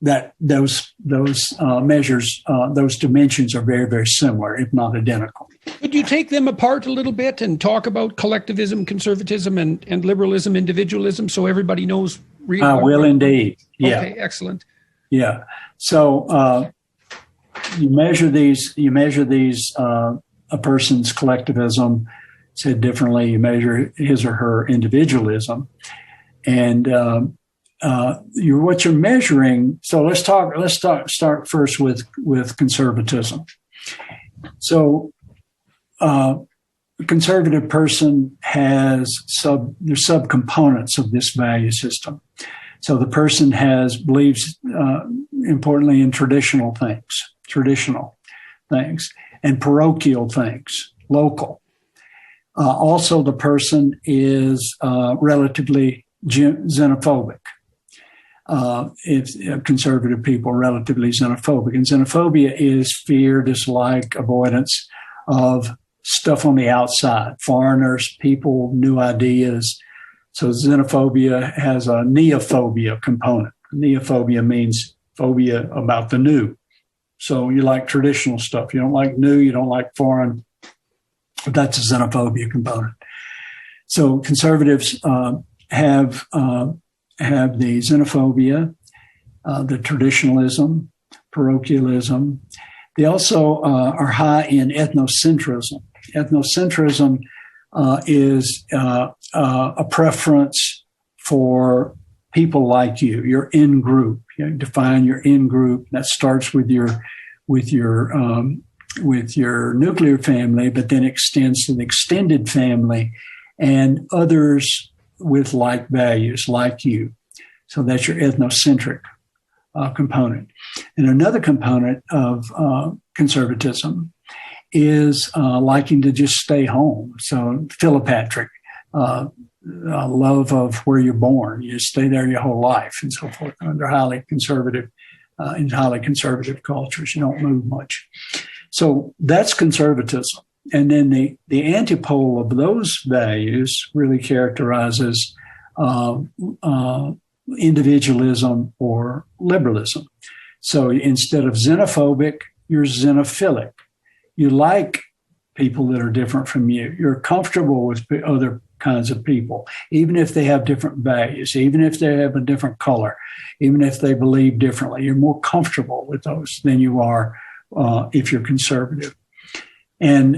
that those measures, those dimensions are very, very similar, if not identical. Could you take them apart a little bit and talk about collectivism, conservatism, and liberalism, individualism, so everybody knows? I will indeed. Yeah. Okay, excellent. Yeah. So you measure these. A person's collectivism. Said differently, you measure his or her individualism, and what you're measuring. So let's start first with conservatism. So a conservative person has there's subcomponents of this value system. So the person believes importantly in traditional things, and parochial things, local. Also, the person is relatively xenophobic. If conservative people are relatively xenophobic, and xenophobia is fear, dislike, avoidance of stuff on the outside, foreigners, people, new ideas. So xenophobia has a neophobia component. Neophobia means phobia about the new. So you like traditional stuff. You don't like new, you don't like foreign. That's a xenophobia component. So conservatives have the xenophobia, the traditionalism, parochialism. They also are high in ethnocentrism. Ethnocentrism is a preference for people like you, your in group. You define your in group. That starts with your nuclear family, but then extends to the extended family and others with like values, like you. So that's your ethnocentric component. And another component of conservatism is liking to just stay home. So philopatric, love of where you're born. You just stay there your whole life and so forth. Under highly conservative, in highly conservative cultures, you don't move much. So that's conservatism. And then the antipole of those values really characterizes individualism or liberalism. So instead of xenophobic, you're xenophilic. You like people that are different from you. You're comfortable with other kinds of people, even if they have different values, even if they have a different color, even if they believe differently. You're more comfortable with those than you are if you're conservative. And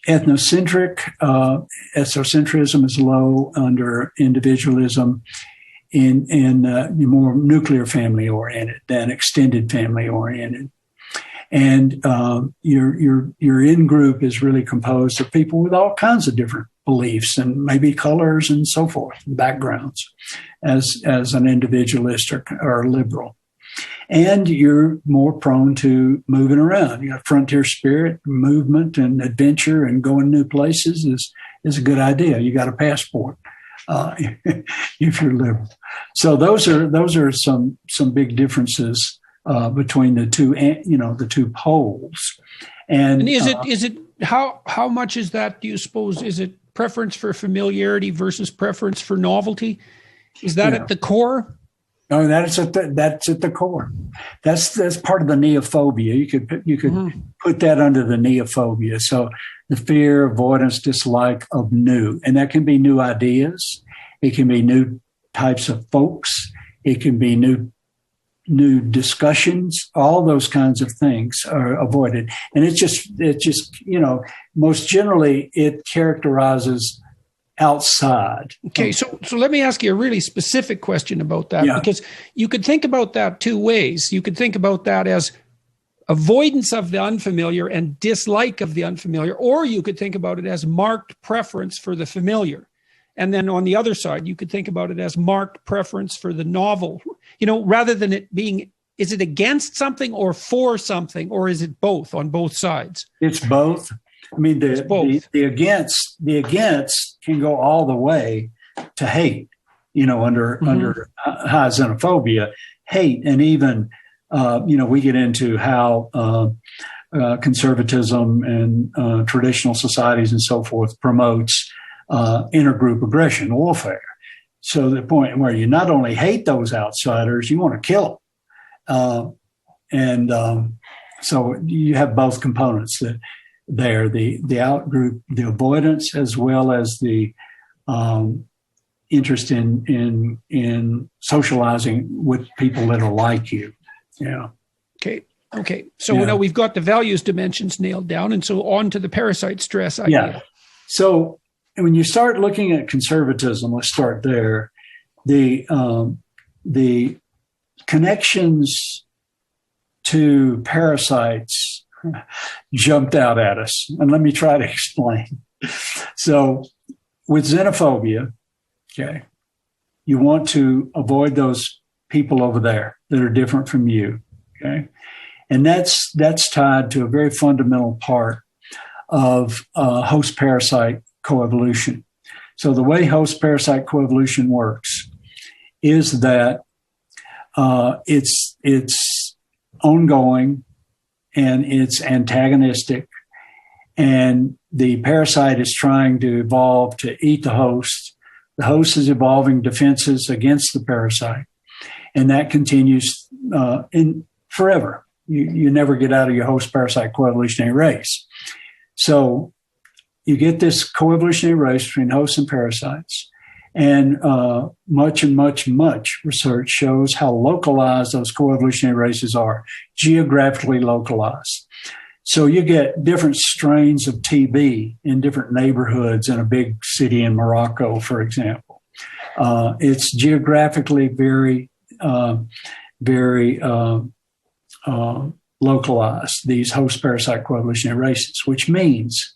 ethnocentrism is low under individualism, in more nuclear family oriented than extended family oriented. And your in group is really composed of people with all kinds of different beliefs and maybe colors and so forth, backgrounds, as an individualist or liberal. And you're more prone to moving around. You got frontier spirit, movement, and adventure, and going new places is a good idea. You got a passport if you're liberal. So those are some big differences between the two poles. And is it how much is that? Do you suppose, is it preference for familiarity versus preference for novelty? Is that at the core? No, that's at the core. That's part of the neophobia. You could put that under the neophobia. So the fear, avoidance, dislike of new, and that can be new ideas. It can be new types of folks. It can be new discussions. All those kinds of things are avoided, and it's just most generally it characterizes outside. Okay, so let me ask you a really specific question about that, because you could think about that two ways. You could think about that as avoidance of the unfamiliar and dislike of the unfamiliar, or you could think about it as marked preference for the familiar. And then on the other side, you could think about it as marked preference for the novel, rather than it being, is it against something or for something, or is it both on both sides? It's both. I mean, the against can go all the way to hate, under high xenophobia, hate, and even, we get into how conservatism and traditional societies and so forth promotes intergroup aggression, warfare. So the point where you not only hate those outsiders, you want to kill them. So you have both components that there, the outgroup, the avoidance, as well as the interest in socializing with people that are like you. Yeah. Okay. So now we've got the values dimensions nailed down, and so on to the parasite stress idea. Yeah. So when you start looking at conservatism, let's start there. The connections to parasites jumped out at us, and let me try to explain. So, with xenophobia, you want to avoid those people over there that are different from you, and that's tied to a very fundamental part of host-parasite coevolution. So the way host-parasite coevolution works is that it's ongoing and it's antagonistic, and the parasite is trying to evolve to eat the host. The host is evolving defenses against the parasite, and that continues in forever. You never get out of your host-parasite coevolutionary race. So you get this coevolutionary race between hosts and parasites, and much research shows how localized those coevolutionary races are, geographically localized. So you get different strains of TB in different neighborhoods in a big city in Morocco, for example. It's geographically very localized, these host-parasite coevolutionary races, which means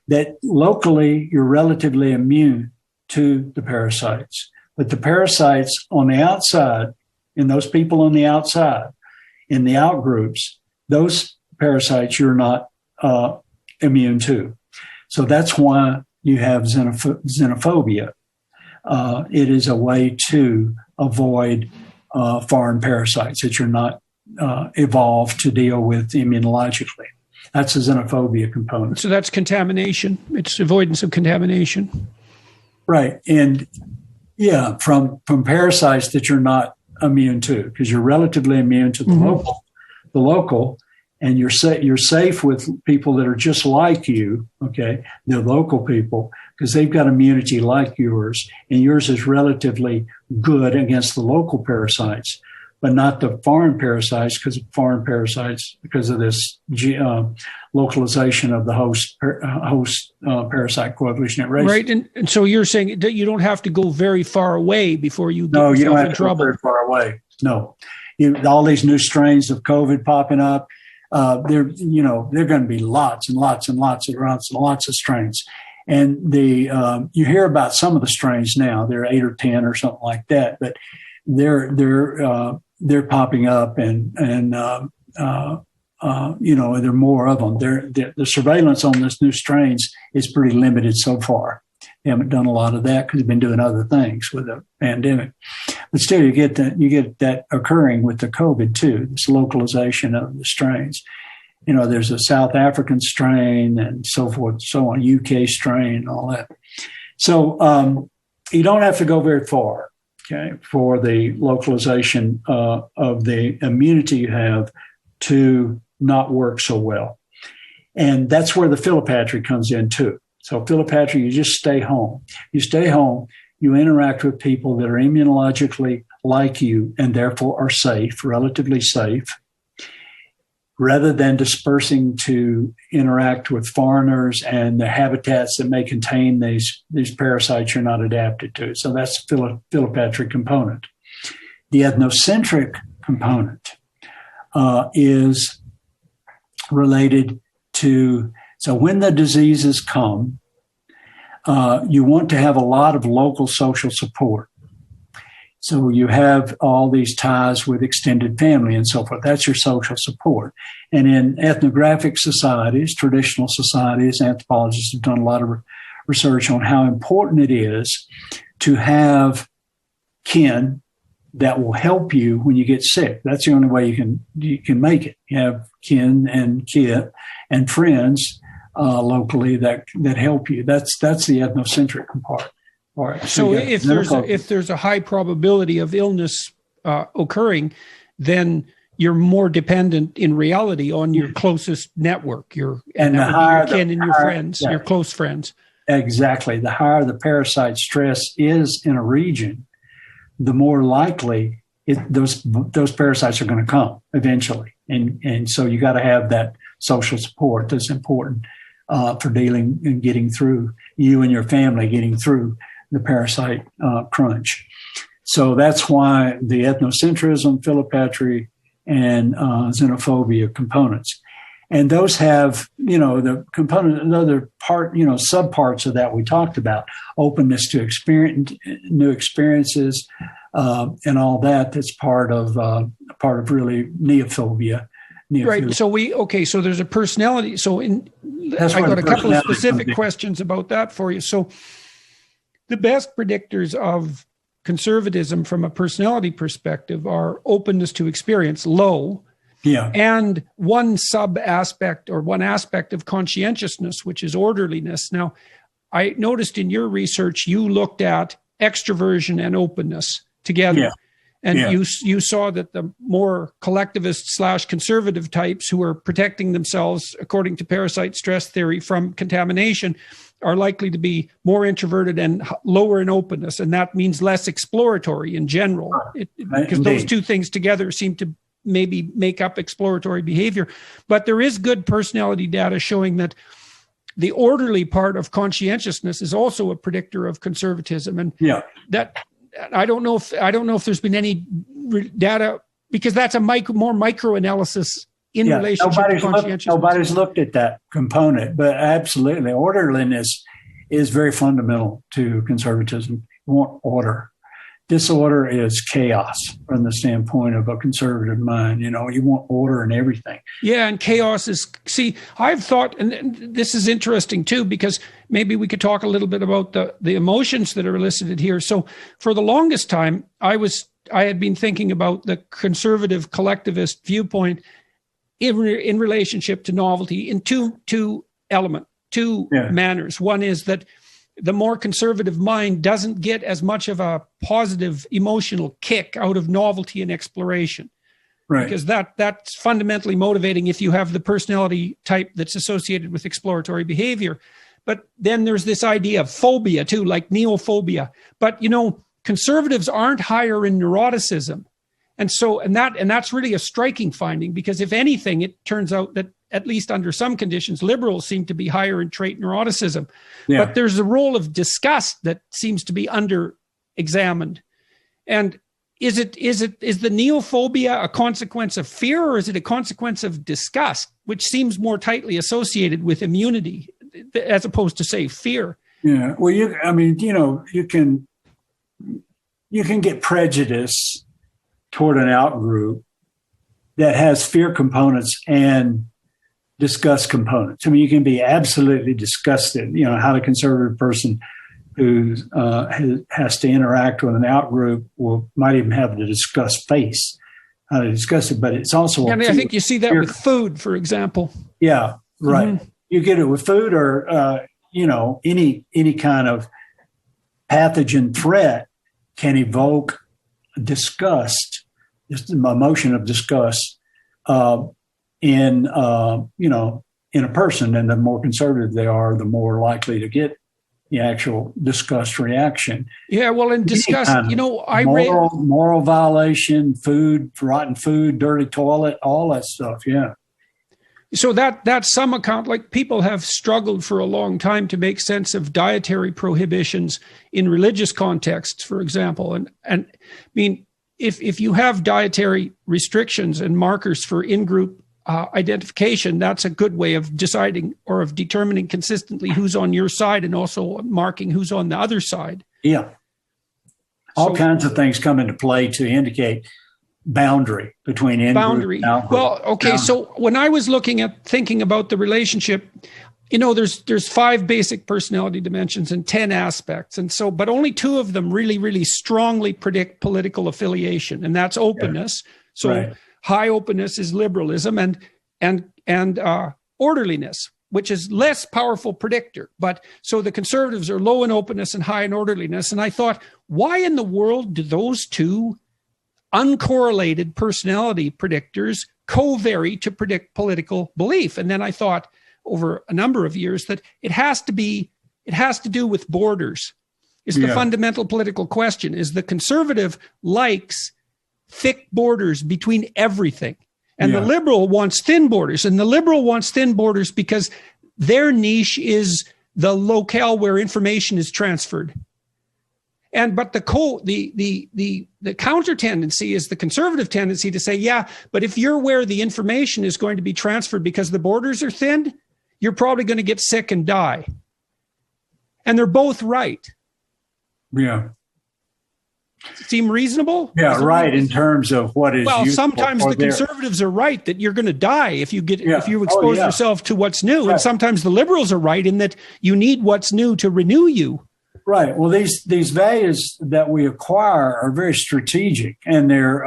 that locally you're relatively immune to the parasites. But the parasites on the outside, and those people on the outside, in the outgroups, those parasites you're not immune to. So that's why you have xenophobia. It is a way to avoid foreign parasites that you're not evolved to deal with immunologically. That's a xenophobia component. So that's contamination. It's avoidance of contamination. Right. And from parasites that you're not immune to, because you're relatively immune to the local, and you're safe with people that are just like you, the local people, because they've got immunity like yours, and yours is relatively good against the local parasites, but not the foreign parasites, because of this localization of the host parasite coevolutionary race. Right, and so you're saying that you don't have to go very far away before you get yourself in trouble. No, you don't have to go very far away. No, all these new strains of COVID popping up. There are going to be lots and lots of strains, and you hear about some of the strains now. There are 8 or 10 or something like that, but they're popping up, and there are more of them. The surveillance on this new strains is pretty limited so far. They haven't done a lot of that because they've been doing other things with the pandemic. But still, you get that occurring with the COVID too. This localization of the strains. There's a South African strain and so forth, so on, UK strain, all that. So you don't have to go very far, for the localization of the immunity you have to not work so well. And that's where the philopatry comes in too. So philopatry, you just stay home. You stay home, you interact with people that are immunologically like you and therefore are safe, relatively safe, rather than dispersing to interact with foreigners and the habitats that may contain these parasites you're not adapted to. So that's the philopatry component. The ethnocentric component is related to, so when the diseases come, you want to have a lot of local social support. So you have all these ties with extended family and so forth. That's your social support. And in ethnographic societies, traditional societies, anthropologists have done a lot of research on how important it is to have kin that will help you when you get sick. That's the only way you can make it. You have kin and kith and friends locally that help you. That's the ethnocentric part. Right. So if there's a high probability of illness occurring, then you're more dependent in reality on your closest network, your kin and your friends, your close friends. Exactly. The higher the parasite stress is in a region, the more likely those parasites are going to come eventually. And so you got to have that social support that's important for dealing and getting through, you and your family getting through the parasite crunch. So that's why the ethnocentrism, philopatry, and xenophobia components. And those have, the component, another part, subparts of that we talked about, openness to experience, new experiences, and all that. That's part of really neophobia. Right. So there's a personality. So I got a couple of specific questions about that for you. So the best predictors of conservatism from a personality perspective are openness to experience, low, and one aspect of conscientiousness, which is orderliness. Now, I noticed in your research, you looked at extroversion and openness together. Yeah. And you saw that the more collectivist/conservative types who are protecting themselves, according to parasite-stress theory, from contamination, are likely to be more introverted and lower in openness. And that means less exploratory in general, because those two things together seem to maybe make up exploratory behavior. But there is good personality data showing that the orderly part of conscientiousness is also a predictor of conservatism. And that I don't know if there's been any data, because that's a more micro analysis in relationship to conscientiousness. Nobody's looked at that component, but absolutely, orderliness is very fundamental to conservatism. You want order. Disorder is chaos from the standpoint of a conservative mind. You want order in everything. Yeah, and chaos is, I've thought, and this is interesting too, because maybe we could talk a little bit about the emotions that are elicited here. So for the longest time, I had been thinking about the conservative collectivist viewpoint in relationship to novelty in two manners. One is that the more conservative mind doesn't get as much of a positive emotional kick out of novelty and exploration. Right. Because that's fundamentally motivating if you have the personality type that's associated with exploratory behavior. But then there's this idea of phobia too, like neophobia. But conservatives aren't higher in neuroticism. And that's really a striking finding, because if anything, it turns out that at least under some conditions, liberals seem to be higher in trait neuroticism. Yeah. But there's a role of disgust that seems to be under-examined. And is the neophobia a consequence of fear, or is it a consequence of disgust, which seems more tightly associated with immunity as opposed to, say, fear? Yeah. Well, you can get prejudice toward an outgroup that has fear components and disgust components. I mean, you can be absolutely disgusted. How the conservative person who has to interact with an outgroup might even have the disgust face, how to discuss it. But it's also I think you see that with food, for example. Yeah, right. Mm-hmm. You get it with food, or any kind of pathogen threat can evoke disgust, just the emotion of disgust. In a person, and the more conservative they are, the more likely to get the actual disgust reaction. Yeah, well, in disgust, moral violation, rotten food, dirty toilet, all that stuff. Yeah. So that's some account. Like, people have struggled for a long time to make sense of dietary prohibitions in religious contexts, for example, and I mean, if you have dietary restrictions and markers for in-group identification, that's a good way of deciding or of determining consistently who's on your side and also marking who's on the other side. Yeah. All kinds of things come into play to indicate boundary between in-group boundary. and out-group. Well, okay. So when I was thinking about the relationship, there's 5 basic personality dimensions and 10 aspects. And so, but only 2 of them really, really strongly predict political affiliation. And that's openness. Yeah. So high openness is liberalism, and orderliness, which is less powerful predictor. But so the conservatives are low in openness and high in orderliness. And I thought, why in the world do those 2 uncorrelated personality predictors co-vary to predict political belief? And then I thought over a number of years that it has to do with borders. Is the fundamental political question. Is the conservative likes thick borders between everything, and the liberal wants thin borders, and the liberal wants thin borders because their niche is the locale where information is transferred. But the counter tendency is the conservative tendency to say, yeah, but if you're where the information is going to be transferred because the borders are thin, you're probably going to get sick and die. And they're both right. Yeah. Seem reasonable? Yeah, right. In terms of what is well, sometimes the conservatives are right that you're going to die if you expose yourself to what's new, and sometimes the liberals are right in that you need what's new to renew you. Right. Well, these values that we acquire are very strategic, and they're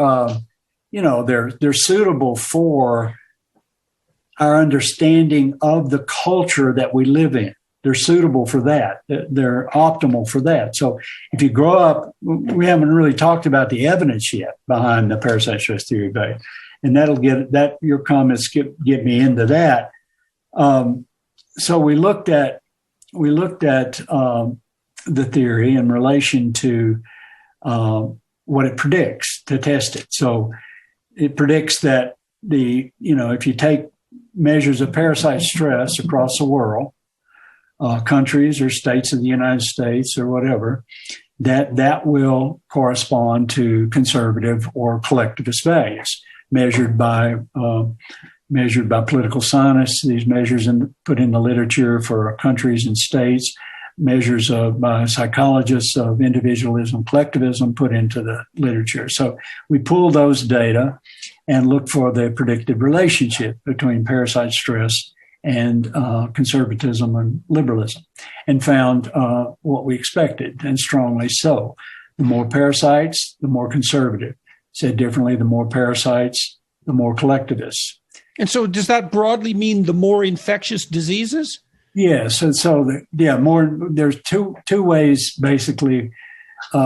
suitable for our understanding of the culture that we live in. They're suitable for that. They're optimal for that. So if you grow up, we haven't really talked about the evidence yet behind the parasite-stress theory value, and your comments get me into that. So we looked at the theory in relation to what it predicts to test it. So it predicts that if you take measures of parasite stress across the world, countries or states of the United States or whatever, that will correspond to conservative or collectivist values measured by political scientists. These measures put in the literature for countries and states, measures by psychologists of individualism, collectivism put into the literature. So we pull those data and look for the predicted relationship between parasite stress and conservatism and liberalism, and found what we expected, and strongly so. The more parasites, the more conservative. Said differently, the more parasites, the more collectivists. And so does that broadly mean the more infectious diseases? Yes. And so, there's two ways, basically,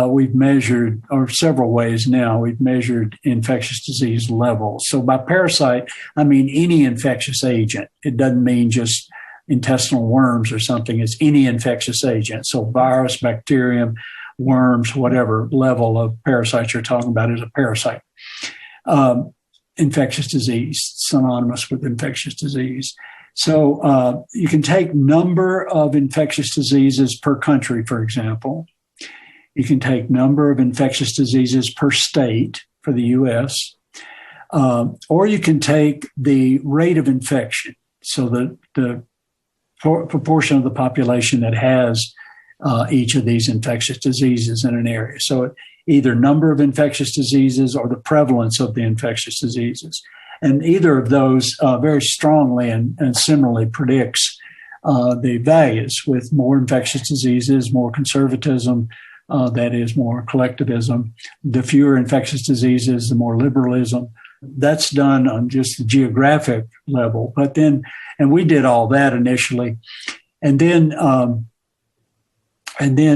we've measured, or several ways now, we've measured infectious disease levels. So by parasite, I mean any infectious agent. It doesn't mean just intestinal worms or something. It's any infectious agent. So virus, bacterium, worms, whatever level of parasites you're talking about is a parasite. Infectious disease, synonymous with infectious disease. So you can take number of infectious diseases per country, for example. You can take number of infectious diseases per state for the U.S., or you can take the rate of infection, so the proportion of the population that has each of these infectious diseases in an area. So either number of infectious diseases or the prevalence of the infectious diseases. And either of those very strongly and similarly predicts the values, with more infectious diseases, more conservatism, that is more collectivism. The fewer infectious diseases, the more liberalism. That's done on just the geographic level. But then, and we did all that initially, and then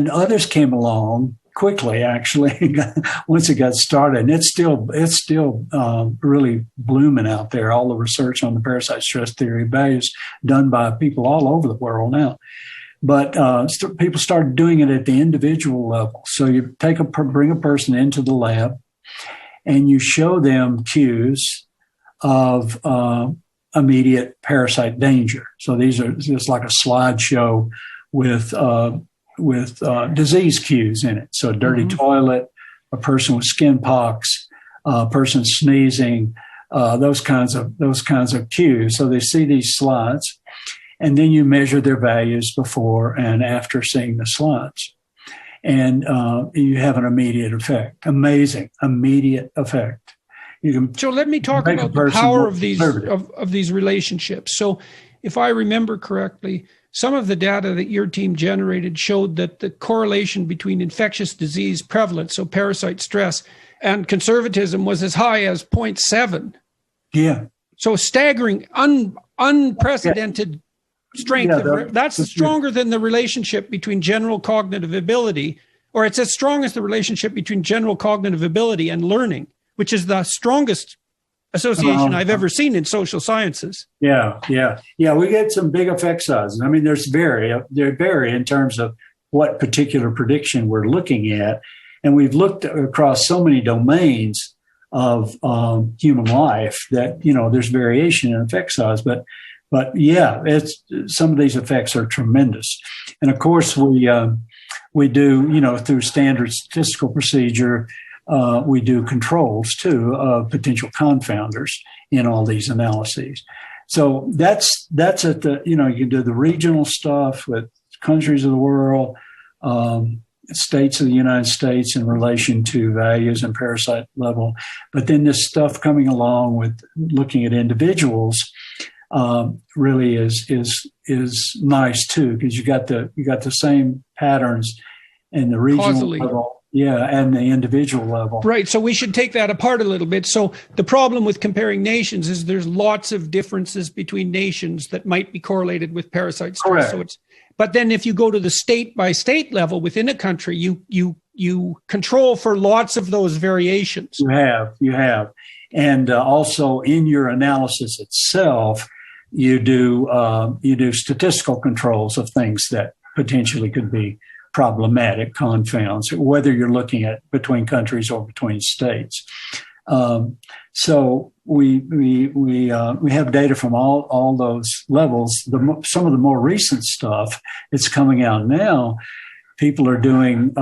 others came along quickly. Actually, once it got started, and it's still really blooming out there. All the research on the parasite stress theory values done by people all over the world now. But people started doing it at the individual level. So you bring a person into the lab, and you show them cues of immediate parasite danger. So these are just like a slideshow with disease cues in it. So a dirty toilet, a person with skin pox, a person sneezing, those kinds of cues. So they see these slides, and then you measure their values before and after seeing the slides, and you have an immediate effect. Amazing, immediate effect. So let me talk about the power of these relationships. So if I remember correctly, some of the data that your team generated showed that the correlation between infectious disease prevalence, so parasite-stress, and conservatism was as high as 0.7. Yeah. So staggering, unprecedented strength. That's stronger than the relationship between general cognitive ability, or it's as strong as the relationship between general cognitive ability and learning, which is the strongest association I've ever seen in social sciences. Yeah. We get some big effect sizes. I mean, they vary in terms of what particular prediction we're looking at. And we've looked across so many domains of human life that, there's variation in effect size. But yeah, some of these effects are tremendous. And of course, we do, through standard statistical procedure, we do controls too of potential confounders in all these analyses. So that's at the, you can do the regional stuff with countries of the world, states of the United States in relation to values and parasite level. But then this stuff coming along with looking at individuals really is nice too, because you got the same patterns in the regional level. Yeah, and the individual level. Right. So we should take that apart a little bit. So the problem with comparing nations is there's lots of differences between nations that might be correlated with parasite stress. Correct. So but then if you go to the state by state level within a country, you control for lots of those variations. You have. And also in your analysis itself, you do statistical controls of things that potentially could be problematic confounds, whether you're looking at between countries or between states. So we have data from all those levels. Some of the more recent stuff that's coming out now, people are doing.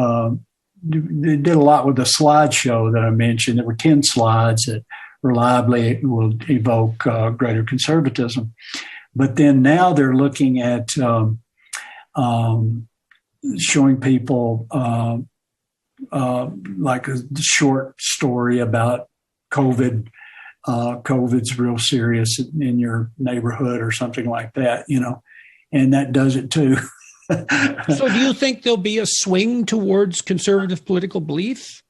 They did a lot with the slideshow that I mentioned. There were 10 slides that reliably will evoke greater conservatism, but then now they're looking at showing people like a short story about COVID. COVID's real serious in your neighborhood or something like that, and that does it too. So do you think there'll be a swing towards conservative political belief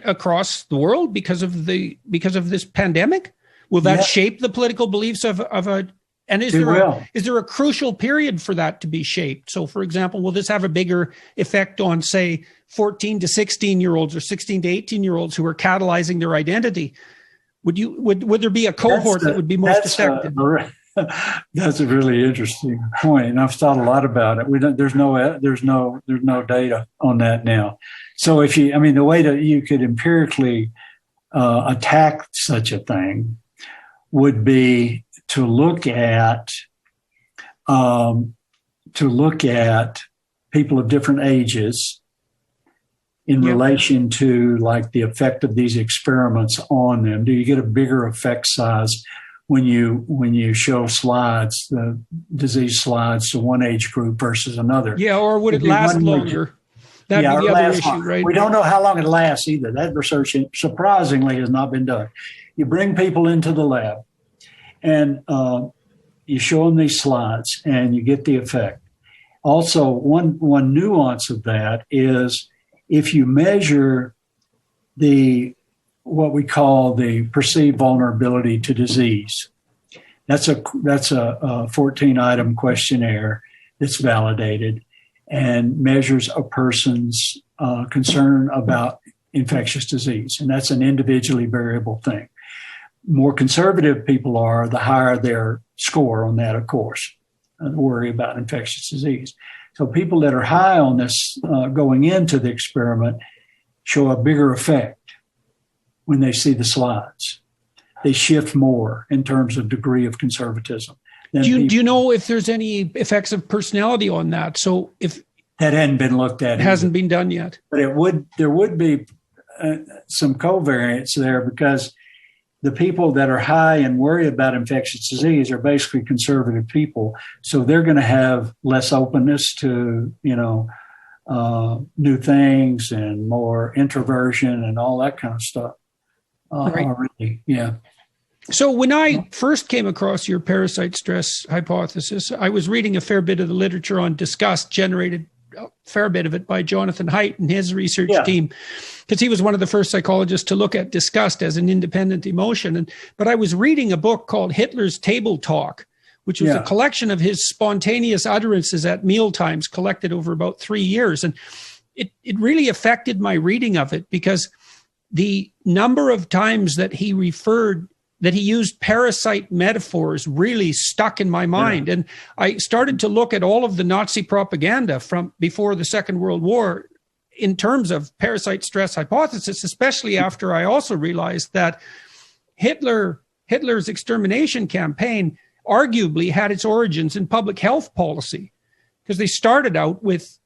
across the world because of this pandemic? Will that shape the political beliefs of a? And is there a crucial period for that to be shaped? So, for example, will this have a bigger effect on, say, 14 to 16-year-olds or 16 to 18-year-olds who are catalyzing their identity? Would there be a cohort that would be most affected? That's a really interesting point, and I've thought a lot about it. There's no data on that now. So the way that you could empirically attack such a thing would be to look at people of different ages in relation to like the effect of these experiments on them. Do you get a bigger effect size when you show slides, the disease slides to one age group versus another? Yeah, or would it last longer? That'd be the other issue, right? We don't know how long it lasts either. That research surprisingly has not been done. You bring people into the lab and you show them these slides and you get the effect. Also, one nuance of that is if you measure what we call the perceived vulnerability to disease, that's a 14-item questionnaire that's validated and measures a person's concern about infectious disease, and that's an individually variable thing. More conservative people are, the higher their score on that, of course, and worry about infectious disease. So people that are high on this going into the experiment show a bigger effect when they see the slides. They shift more in terms of degree of conservatism. Do you know if there's any effects of personality on that? So if that hadn't been looked at, it hasn't been done yet. But there would be some covariance there because the people that are high and worry about infectious disease are basically conservative people. So they're going to have less openness to, new things and more introversion and all that kind of stuff. Right. Already. Yeah. So when I first came across your parasite stress hypothesis, I was reading a fair bit of the literature on disgust, generated a fair bit of it by Jonathan Haidt and his research team, because he was one of the first psychologists to look at disgust as an independent emotion. But I was reading a book called Hitler's Table Talk, which was a collection of his spontaneous utterances at mealtimes collected over about 3 years. And it really affected my reading of it, because the number of times that he used parasite metaphors really stuck in my mind. And I started to look at all of the Nazi propaganda from before the Second World War in terms of parasite stress hypothesis, especially after I also realized that Hitler's extermination campaign arguably had its origins in public health policy, because they started out with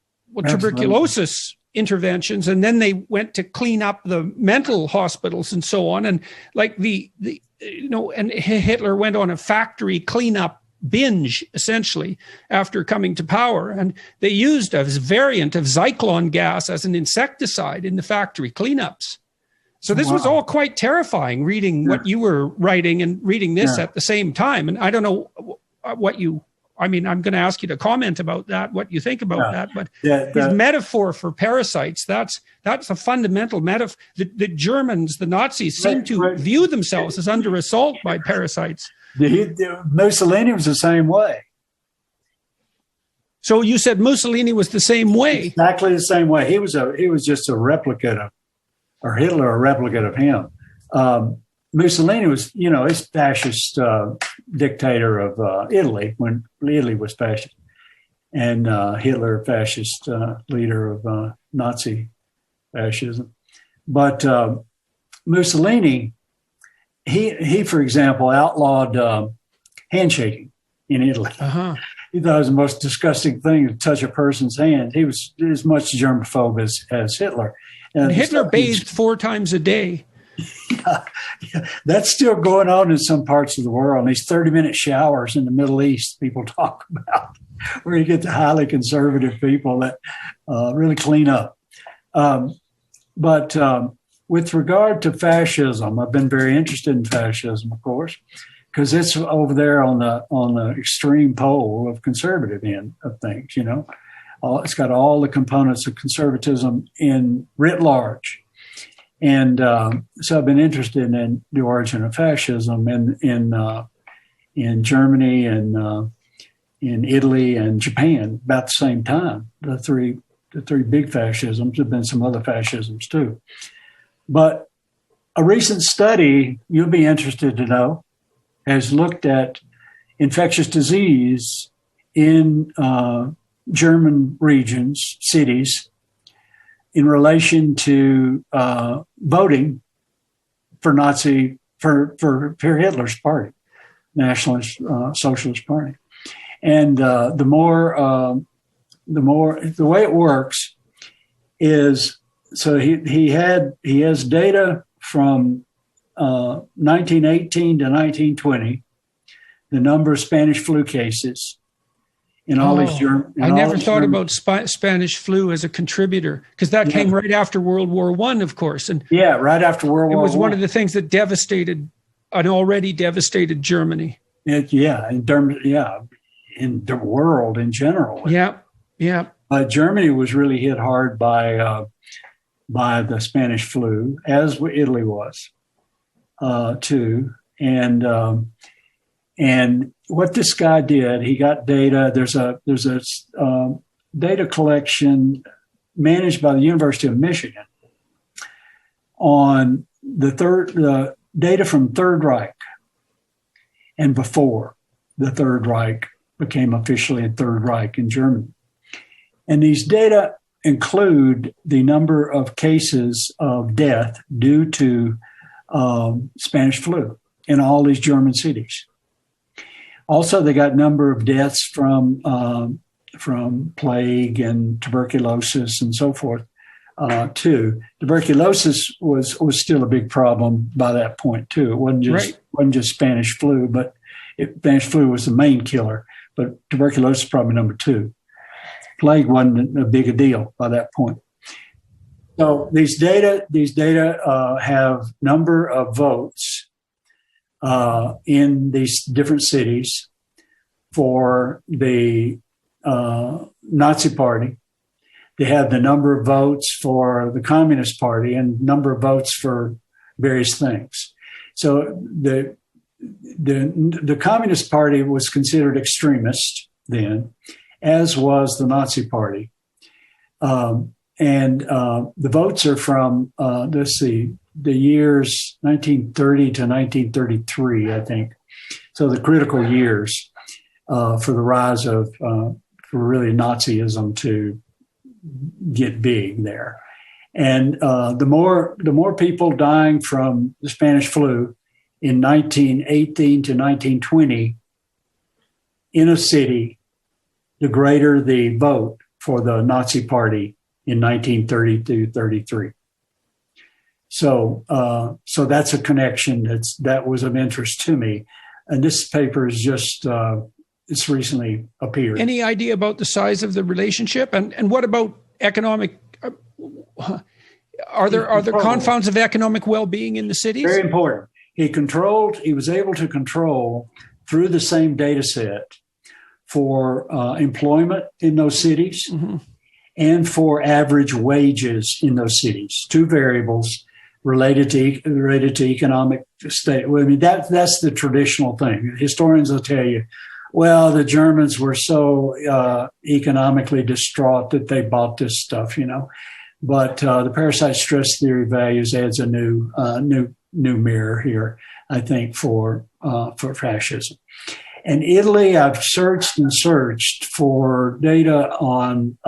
tuberculosis interventions, and then they went to clean up the mental hospitals and so on. And like and Hitler went on a factory cleanup binge, essentially, after coming to power. And they used a variant of Zyklon gas as an insecticide in the factory cleanups. So this was all quite terrifying, reading what you were writing and reading this at the same time. And I don't know I'm going to ask you to comment about that, what you think about that. But his metaphor for parasites, that's a fundamental metaphor. The Germans, the Nazis, seem to view themselves as under assault by parasites. Mussolini was the same way. So you said Mussolini was the same way? Exactly the same way. He was just a replicate of, or Hitler a replicate of him. Mussolini was, his fascist dictator of Italy when Italy was fascist, and Hitler fascist leader of Nazi fascism. But Mussolini, he for example outlawed handshaking in Italy. He thought it was the most disgusting thing to touch a person's hand. He was as much germaphobe as Hitler. And Hitler bathed 4 times a day. That's still going on in some parts of the world. These 30-minute showers in the Middle East people talk about, where you get the highly conservative people that really clean up. But with regard to fascism, I've been very interested in fascism, of course, because it's over there on the extreme pole of conservative end of things. It's got all the components of conservatism in writ large. And so I've been interested in the origin of fascism in Germany and in Italy and Japan about the same time. The three big fascisms. There have been some other fascisms too. But a recent study you'll be interested to know has looked at infectious disease in German regions, cities, in relation to voting for for Hitler's party, Nationalist Socialist Party, and the way it works is, so he has data from 1918 to 1920, the number of Spanish flu cases. I never thought about Spanish flu as a contributor, because that came right after World War I, of course. And right after World War I. It was one of the things that devastated an already devastated Germany. In the world in general. Yeah. Germany was really hit hard by the Spanish flu, as Italy was too. And what this guy did, he got data. There's a data collection managed by the University of Michigan on the data from Third Reich and before the Third Reich became officially a Third Reich in Germany. And these data include the number of cases of death due to Spanish flu in all these German cities. Also, they got number of deaths from plague and tuberculosis and so forth too. Tuberculosis was still a big problem by that point too. It wasn't just Spanish flu, but Spanish flu was the main killer. But tuberculosis is probably number 2. Plague wasn't a big a deal by that point. So these data have number of votes in these different cities for the Nazi Party. They have the number of votes for the Communist Party and number of votes for various things. So the Communist Party was considered extremist then, as was the Nazi Party. And the votes are from, the years 1930 to 1933, I think. So the critical years for the rise of, for really Nazism to get big there. And the more people dying from the Spanish flu in 1918 to 1920 in a city, the greater the vote for the Nazi Party in 1930 to 33. So that's a connection that was of interest to me. And this paper is just it's recently appeared. Any idea about the size of the relationship? And what about economic? Are there confounds of economic well-being in the cities? Very important. He was able to control through the same data set for employment in those cities and for average wages in those cities. 2 variables related to economic state. I mean, that's the traditional thing. Historians will tell you, well, the Germans were so economically distraught that they bought this stuff, But the parasite-stress theory values adds a new mirror here, I think, for fascism. And Italy, I've searched and searched for data on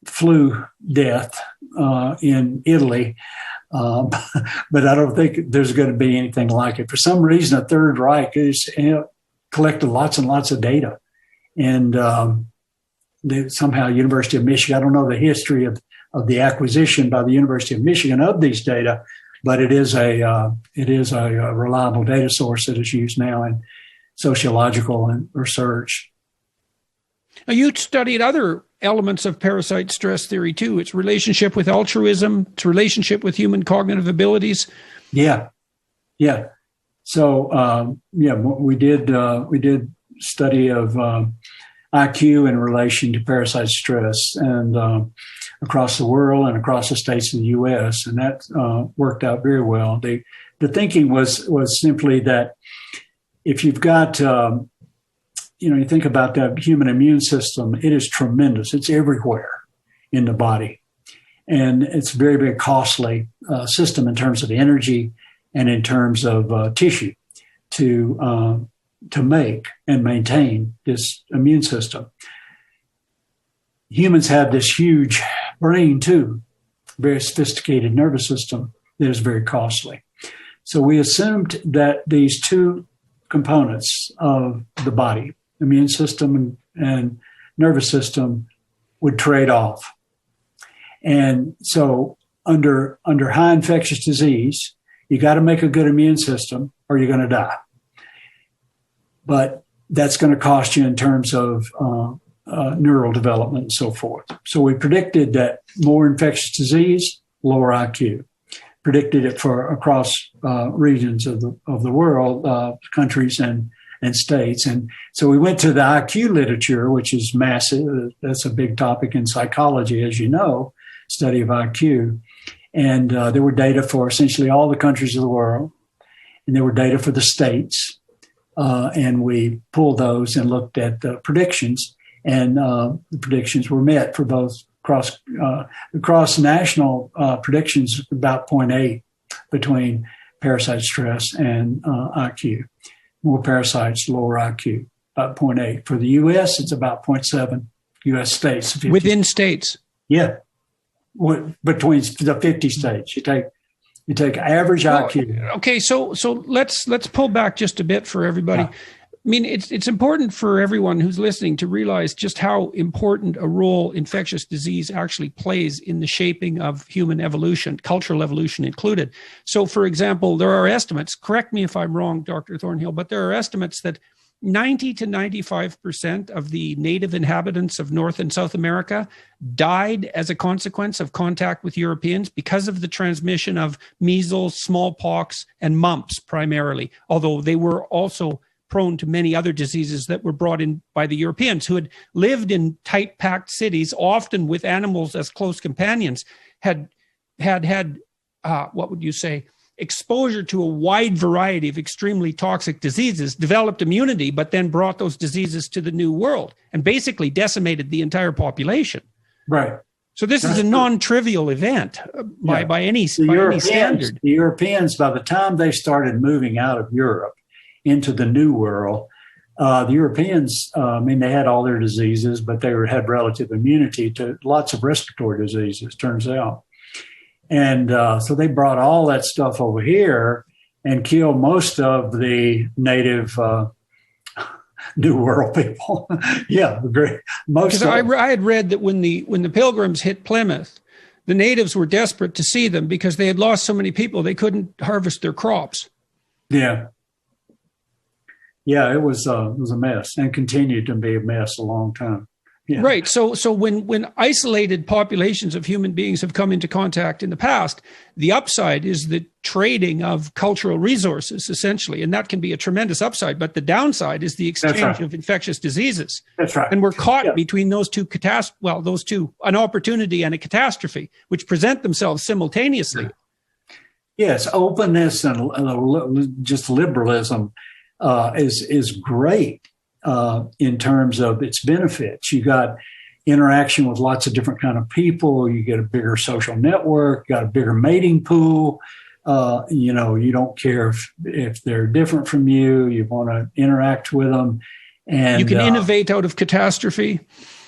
flu death in Italy. But I don't think there's going to be anything like it. For some reason, the Third Reich has collected lots and lots of data. And somehow University of Michigan, I don't know the history of the acquisition by the University of Michigan of these data, but it is a reliable data source that is used now in sociological and research. Now, you studied other elements of parasite stress theory too. Its relationship with altruism, its relationship with human cognitive abilities. Yeah. So we did study of IQ in relation to parasite stress and across the world and across the states of the U.S. And that worked out very well. The thinking was simply that if you've got you think about the human immune system, it is tremendous. It's everywhere in the body. And it's a very, very costly system in terms of energy and in terms of tissue to make and maintain this immune system. Humans have this huge brain too, very sophisticated nervous system that is very costly. So we assumed that these 2 components of the body, immune system and nervous system, would trade off. And so under high infectious disease, you got to make a good immune system or you're going to die. But that's going to cost you in terms of neural development and so forth. So we predicted that more infectious disease, lower IQ. Predicted it for across regions of the world, countries and states. And so we went to the IQ literature, which is massive. That's a big topic in psychology, as you know, study of IQ. And there were data for essentially all the countries of the world. And there were data for the states. And we pulled those and looked at the predictions. And the predictions were met for both across national predictions, about 0.8 between parasite stress and IQ. More parasites, lower IQ, about 0.8. For the U.S., it's about 0.7 U.S. states. 50. Within states? Yeah. Between the 50 states. You take average IQ. Okay, so let's pull back just a bit for everybody. I mean, it's important for everyone who's listening to realize just how important a role infectious disease actually plays in the shaping of human evolution, cultural evolution included. So, for example, there are estimates, correct me if I'm wrong, Dr. Thornhill, but there are estimates that 90 to 95% of the native inhabitants of North and South America died as a consequence of contact with Europeans because of the transmission of measles, smallpox, and mumps primarily, although they were also prone to many other diseases that were brought in by the Europeans who had lived in tight packed cities, often with animals as close companions, had what would you say, exposure to a wide variety of extremely toxic diseases, developed immunity, but then brought those diseases to the New World and basically decimated the entire population. Right. So this is a non-trivial event by any standard. The Europeans, by the time they started moving out of Europe into the New World, the Europeans, they had all their diseases, but they had relative immunity to lots of respiratory diseases, turns out. And so they brought all that stuff over here and killed most of the native New World people. Yeah, great. Because I had read that when the Pilgrims hit Plymouth, the natives were desperate to see them because they had lost so many people they couldn't harvest their crops. Yeah. Yeah, it was a mess and continued to be a mess a long time. Yeah. Right. So when isolated populations of human beings have come into contact in the past, the upside is the trading of cultural resources, essentially. And that can be a tremendous upside. But the downside is the exchange of infectious diseases. That's right. And we're caught between those two an opportunity and a catastrophe, which present themselves simultaneously. Yes, openness and just liberalism is great. In terms of its benefits. You got interaction with lots of different kind of people. You get a bigger social network, got a bigger mating pool. You don't care if they're different from you. You want to interact with them. And you can innovate out of catastrophe.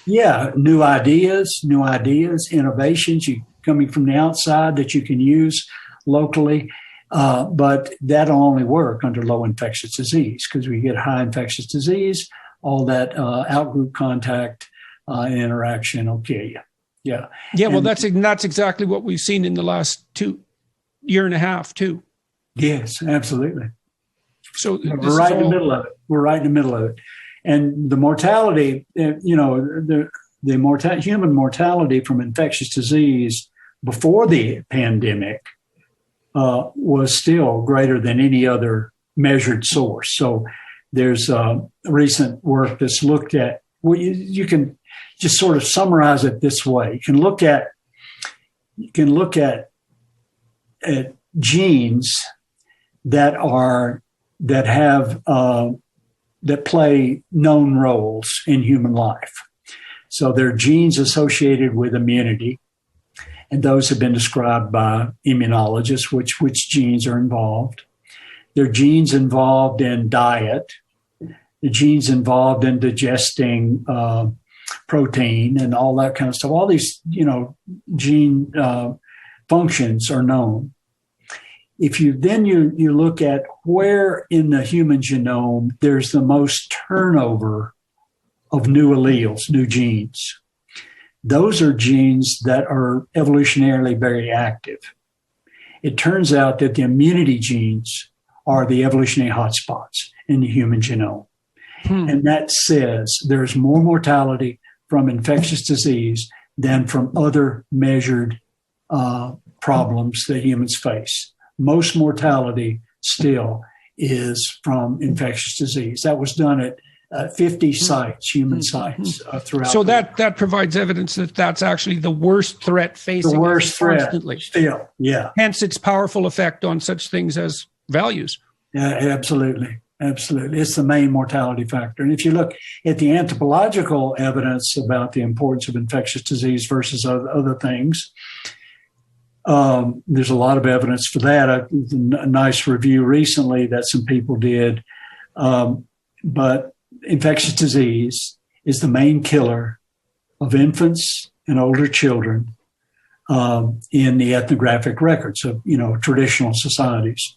Yeah, new ideas, innovations coming from the outside that you can use locally. But that'll only work under low infectious disease because we get high infectious disease, all that outgroup contact and interaction will kill you. Yeah. Yeah. Well, that's exactly what we've seen in the last year and a half too. Yes, absolutely. So we're right in the middle of it. We're right in the middle of it. And the mortality, the human mortality from infectious disease before the pandemic was still greater than any other measured source. So there's recent work that's looked at, well, you can just sort of summarize it this way. You can look at genes that play known roles in human life. So there are genes associated with immunity. And those have been described by immunologists, which genes are involved. There are genes involved in diet, the genes involved in digesting protein and all that kind of stuff. All these, gene functions are known. If you look at where in the human genome there's the most turnover of new alleles, new genes. Those are genes that are evolutionarily very active. It turns out that the immunity genes are the evolutionary hotspots in the human genome. And that says there's more mortality from infectious disease than from other measured problems that humans face. Most mortality still is from infectious disease. That was done at 50 sites, human sites throughout. So that provides evidence that that's actually the worst threat facing the worst threat constantly. Still, yeah. Hence its powerful effect on such things as values. Yeah, absolutely. Absolutely. It's the main mortality factor. And if you look at the anthropological evidence about the importance of infectious disease versus other things, there's a lot of evidence for that. A nice review recently that some people did. But infectious disease is the main killer of infants and older children in the ethnographic records of, traditional societies.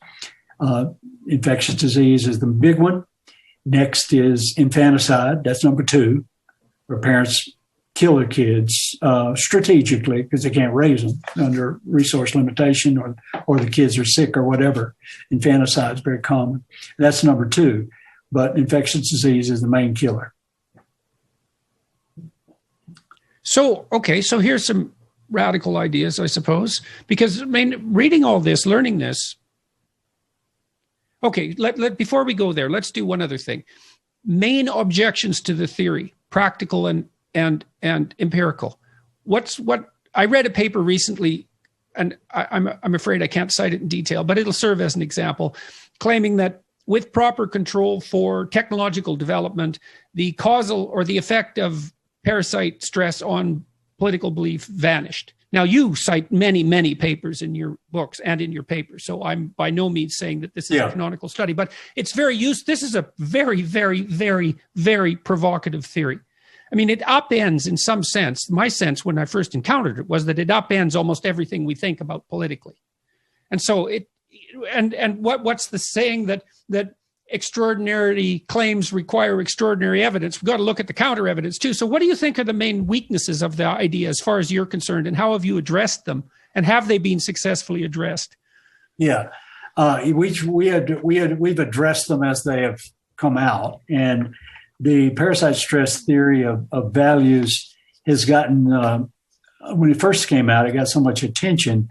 Infectious disease is the big one. Next is infanticide. That's number 2, where parents kill their kids strategically because they can't raise them under resource limitation, or the kids are sick or whatever. Infanticide is very common. That's number 2. But infectious disease is the main killer. So here's some radical ideas, I suppose, because reading all this, learning this. Okay, before we go there, let's do one other thing. Main objections to the theory, practical and empirical. What I read a paper recently, and I'm afraid I can't cite it in detail, but it'll serve as an example, claiming that with proper control for technological development, the causal or the effect of parasite stress on political belief vanished. Now, you cite many, many papers in your books and in your papers, so I'm by no means saying that this is a canonical study, but it's very useful. This is a very, very, very, very provocative theory. I mean, it upends in some sense. My sense when I first encountered it was that it upends almost everything we think about politically. And so what's the saying that extraordinary claims require extraordinary evidence? We've got to look at the counter evidence too. So what do you think are the main weaknesses of the idea as far as you're concerned, and how have you addressed them, and have they been successfully addressed? Yeah, we've addressed them as they have come out, and the parasite-stress theory of values has gotten, when it first came out, it got so much attention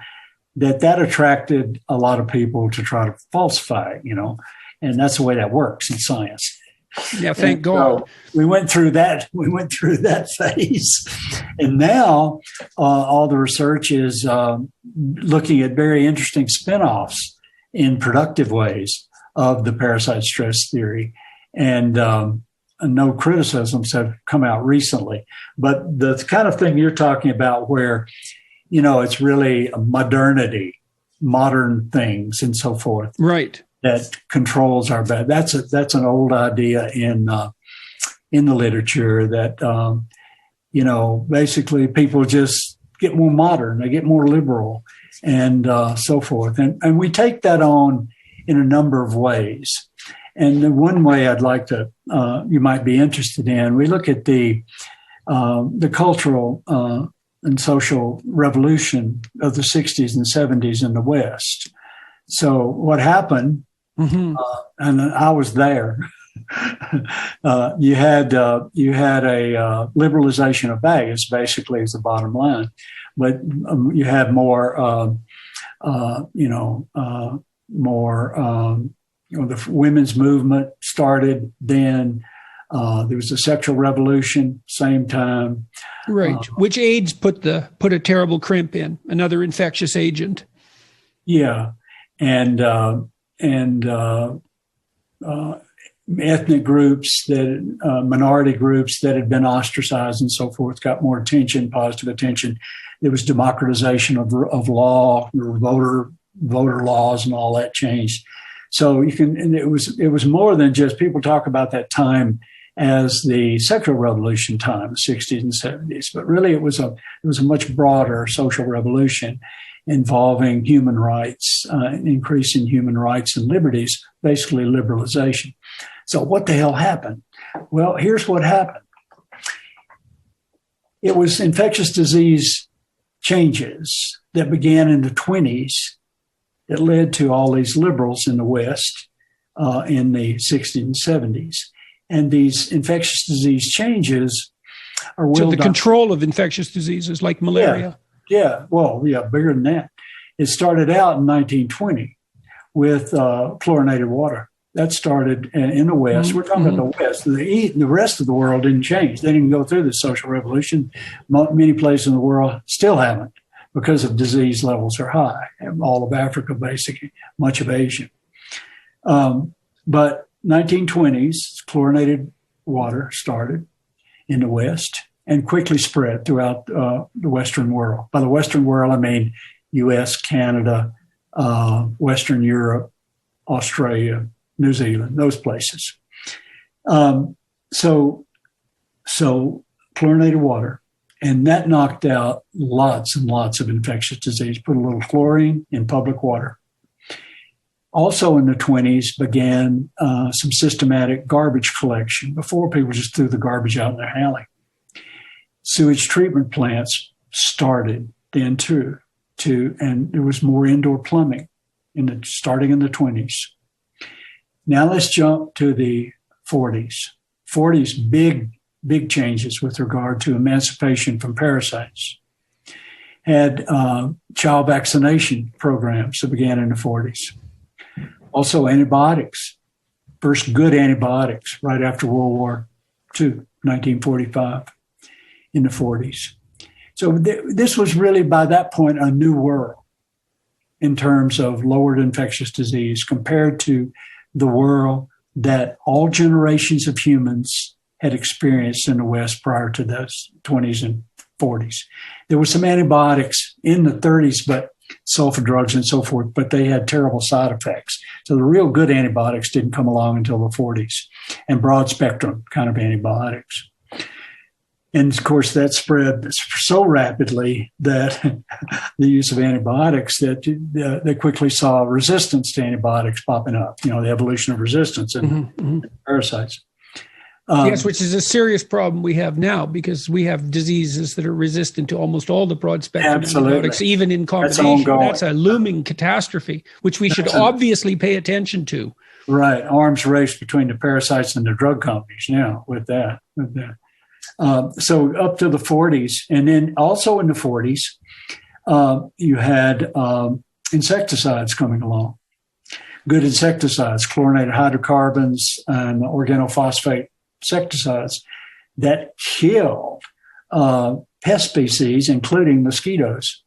that attracted a lot of people to try to falsify it, and that's the way that works in science. Yeah, thank God. So we went through that. We went through that phase, and now all the research is looking at very interesting spinoffs in productive ways of the parasite-stress theory, and no criticisms have come out recently. But the kind of thing you're talking about, where it's really a modern things and so forth, right, that controls our bad. That's an old idea in the literature that basically people just get more modern, they get more liberal, and so forth. And we take that on in a number of ways. And the one way I'd like to you might be interested in, we look at the cultural and social revolution of the 60s and 70s in the West. So what happened, and I was there, you had a liberalization of values, basically, is the bottom line. But you had more, the women's movement started then. There was a sexual revolution, same time. Right, which AIDS put a terrible crimp in, another infectious agent. Yeah, and ethnic groups, minority groups that had been ostracized and so forth, got more attention, positive attention. There was democratization of law, voter laws, and all that changed. So it was more than just, people talk about that time as the sexual revolution time, the 60s and 70s, but really it was a much broader social revolution involving human rights, increasing human rights and liberties, basically liberalization. So what the hell happened? Well, here's what happened. It was infectious disease changes that began in the 20s that led to all these liberals in the West in the 60s and 70s. And these infectious disease changes are so the control of infectious diseases like malaria. Yeah, bigger than that. It started out in 1920 with chlorinated water. That started in the West. We're talking about the West. The rest of the world didn't change. They didn't go through the social revolution. Many places in the world still haven't, because of disease levels are high. All of Africa, basically, much of Asia. But 1920s, chlorinated water started in the West and quickly spread throughout the Western world. By the Western world, I mean U.S., Canada, Western Europe, Australia, New Zealand, those places. So chlorinated water, and that knocked out lots and lots of infectious disease. Put a little chlorine in public water. Also in the 20s began some systematic garbage collection. Before, people just threw the garbage out in their alley. Sewage treatment plants started then too, and there was more indoor plumbing starting in the 20s. Now let's jump to the 40s. 40s, big changes with regard to emancipation from parasites. Had child vaccination programs that began in the 40s. Also antibiotics, first good antibiotics right after World War II, 1945, in the 40s. So this was really, by that point, a new world in terms of lowered infectious disease compared to the world that all generations of humans had experienced in the West prior to the 20s and 40s. There were some antibiotics in the 30s, but sulfa drugs and so forth, but they had terrible side effects. So the real good antibiotics didn't come along until the 40s, and broad spectrum kind of antibiotics. And of course, that spread so rapidly that the use of antibiotics that they quickly saw resistance to antibiotics popping up, the evolution of resistance in parasites. Yes, which is a serious problem we have now, because we have diseases that are resistant to almost all the broad spectrum antibiotics, even in combination. That's a looming catastrophe, which we should obviously pay attention to. Right. Arms race between the parasites and the drug companies now with that. So up to the 40s. And then also in the 40s, you had insecticides coming along. Good insecticides, chlorinated hydrocarbons and organophosphate insecticides that killed pest species, including mosquitoes.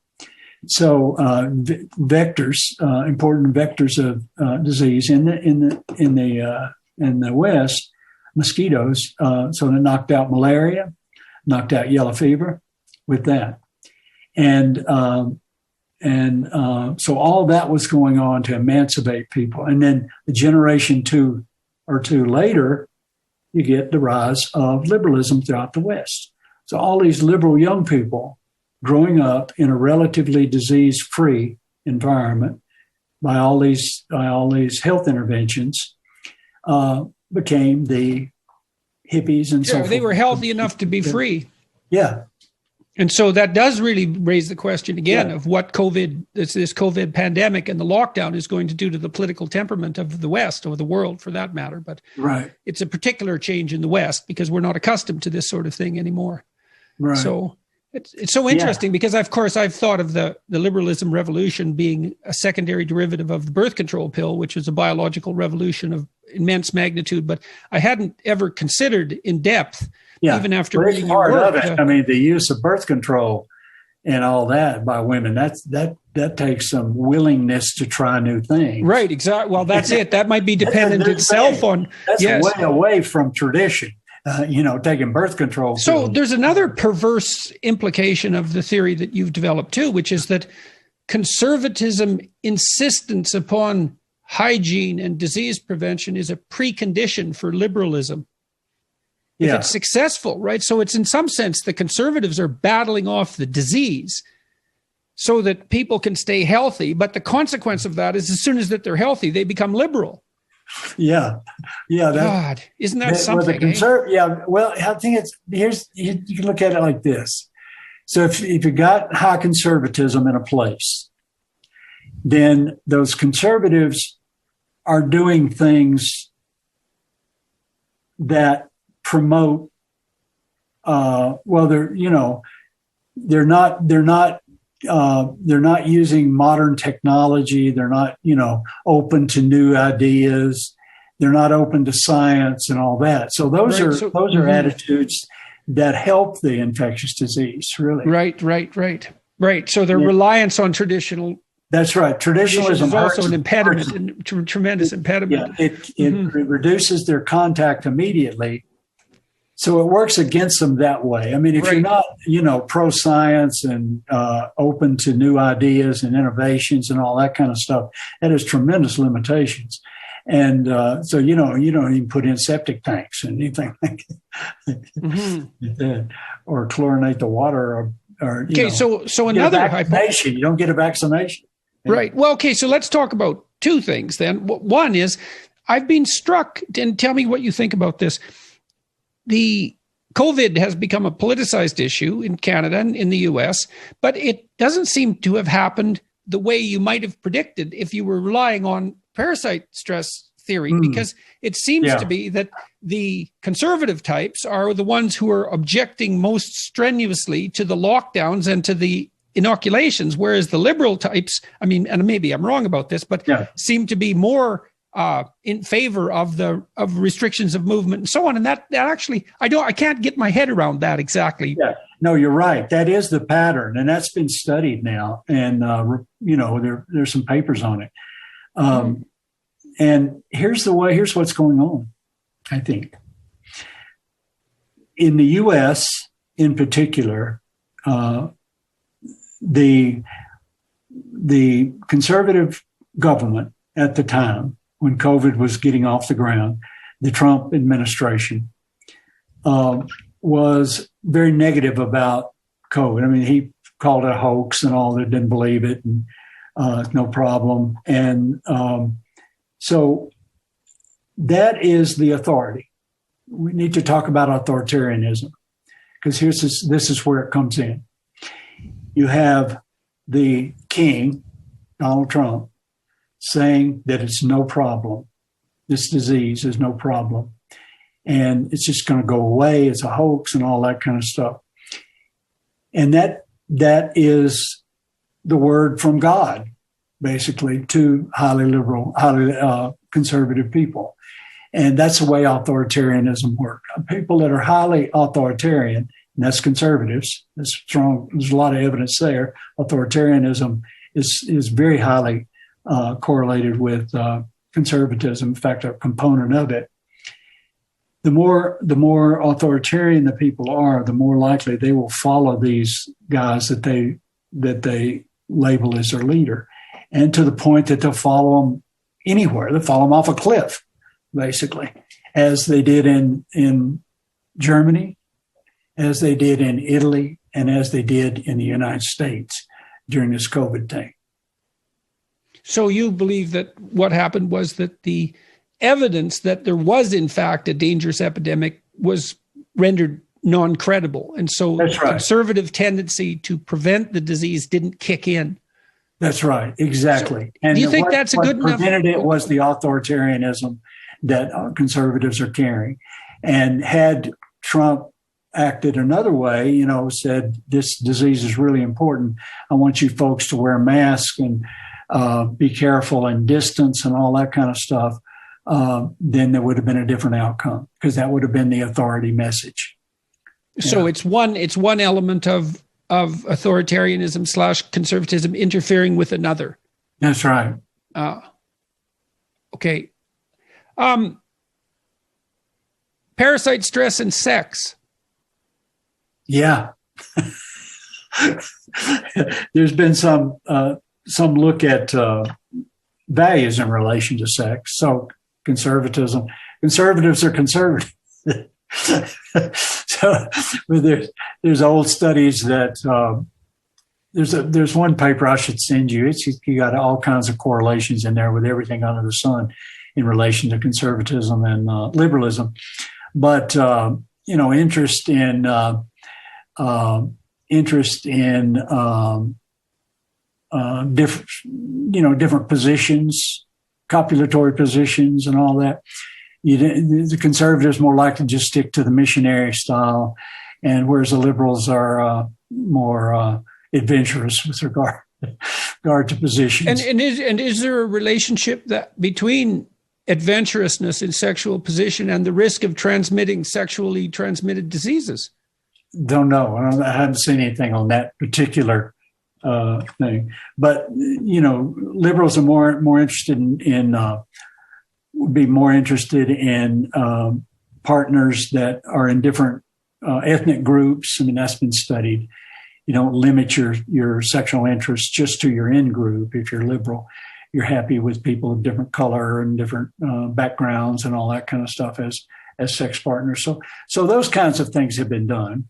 So vectors, important vectors of disease in the West, mosquitoes. So they knocked out malaria, knocked out yellow fever with that, and so all that was going on to emancipate people. And then the generation two later, you get the rise of liberalism throughout the West. So all these liberal young people growing up in a relatively disease-free environment by all these health interventions became the hippies and so forth. They were healthy enough to be free. Yeah. And so that does really raise the question again of what this COVID pandemic and the lockdown is going to do to the political temperament of the West, or the world for that matter. But it's a particular change in the West because we're not accustomed to this sort of thing anymore. Right. So it's so interesting because, of course, I've thought of the liberalism revolution being a secondary derivative of the birth control pill, which was a biological revolution of immense magnitude. But I hadn't ever considered in depth. Yeah, even after reading your work, of it. I mean, the use of birth control and all that by women, that takes some willingness to try new things. Right, exactly. Well, that's it. That might be dependent itself on. That's way away from tradition, taking birth control. So there's another perverse implication of the theory that you've developed too, which is that conservatism insistence upon hygiene and disease prevention is a precondition for liberalism. If it's successful, right? So it's in some sense the conservatives are battling off the disease so that people can stay healthy. But the consequence of that is as soon as that they're healthy, they become liberal. Yeah. God, isn't that something? Well, I think you can look at it like this. So if you got high conservatism in a place, then those conservatives are doing things that promote they're not using modern technology, they're not open to new ideas, they're not open to science and all that. So those are attitudes that help the infectious disease, really. Right. So their reliance on traditional. That's right. Traditionalism is also an impediment, a tremendous impediment. Yeah, it reduces their contact immediately. So it works against them that way. I mean, if you're not, pro-science and open to new ideas and innovations and all that kind of stuff, that has tremendous limitations. And so, you don't even put in septic tanks and anything like that, or chlorinate the water. So another vaccination. You don't get a vaccination. Right. Well, okay. So let's talk about two things then. One is I've been struck, and tell me what you think about this. The COVID has become a politicized issue in Canada and in the US, but it doesn't seem to have happened the way you might have predicted if you were relying on parasite-stress theory, because it seems to be that the conservative types are the ones who are objecting most strenuously to the lockdowns and to the inoculations, whereas the liberal types, I mean, and maybe I'm wrong about this, but seem to be more in favor of restrictions of movement and so on. And that actually, I can't get my head around that exactly. Yeah, no, you're right. That is the pattern, and that's been studied now. And there's some papers on it. And here's what's going on. I think in the U.S. in particular, the conservative government at the time, when COVID was getting off the ground, the Trump administration was very negative about COVID. I mean, he called it a hoax and all that, didn't believe it, and no problem. And so that is the authority. We need to talk about authoritarianism, because this is where it comes in. You have the king, Donald Trump, saying that it's no problem. This disease is no problem. And it's just going to go away. It's a hoax and all that kind of stuff. And that is the word from God, basically, to highly liberal, highly conservative people. And that's the way authoritarianism works. People that are highly authoritarian, and that's conservatives, that's strong. There's a lot of evidence there. Authoritarianism is very highly correlated with conservatism. In fact, a component of it. The more authoritarian the people are, the more likely they will follow these guys that they label as their leader, and to the point that they'll follow them anywhere. They'll follow them off a cliff, basically, as they did in Germany, as they did in Italy, and as they did in the United States during this COVID thing. So you believe that what happened was that the evidence that there was, in fact, a dangerous epidemic was rendered non-credible. And so the conservative tendency to prevent the disease didn't kick in. That's right. Exactly. So and do you think that's a good enough? What prevented it was the authoritarianism that conservatives are carrying. And had Trump acted another way, said this disease is really important, I want you folks to wear masks and be careful and distance and all that kind of stuff, then there would have been a different outcome, because that would have been the authority message. So it's one element of authoritarianism / conservatism interfering with another. That's right. Okay. Parasite stress and sex. Yeah. There's been some look at values in relation to sex. So conservatives are conservative. So there's old studies that there's one paper I should send you. You got all kinds of correlations in there with everything under the sun in relation to conservatism and liberalism. But interest in different positions, copulatory positions, and all that. The conservatives more likely just stick to the missionary style, and whereas the liberals are more adventurous with regard to positions. And is there a relationship that between adventurousness in sexual position and the risk of transmitting sexually transmitted diseases? Don't know. I haven't seen anything on that particular thing. But liberals are more interested would be more interested in partners that are in different ethnic groups. I mean, that's been studied. You don't limit your sexual interest just to your in group. If you're liberal, you're happy with people of different color and different backgrounds and all that kind of stuff as sex partners. So those kinds of things have been done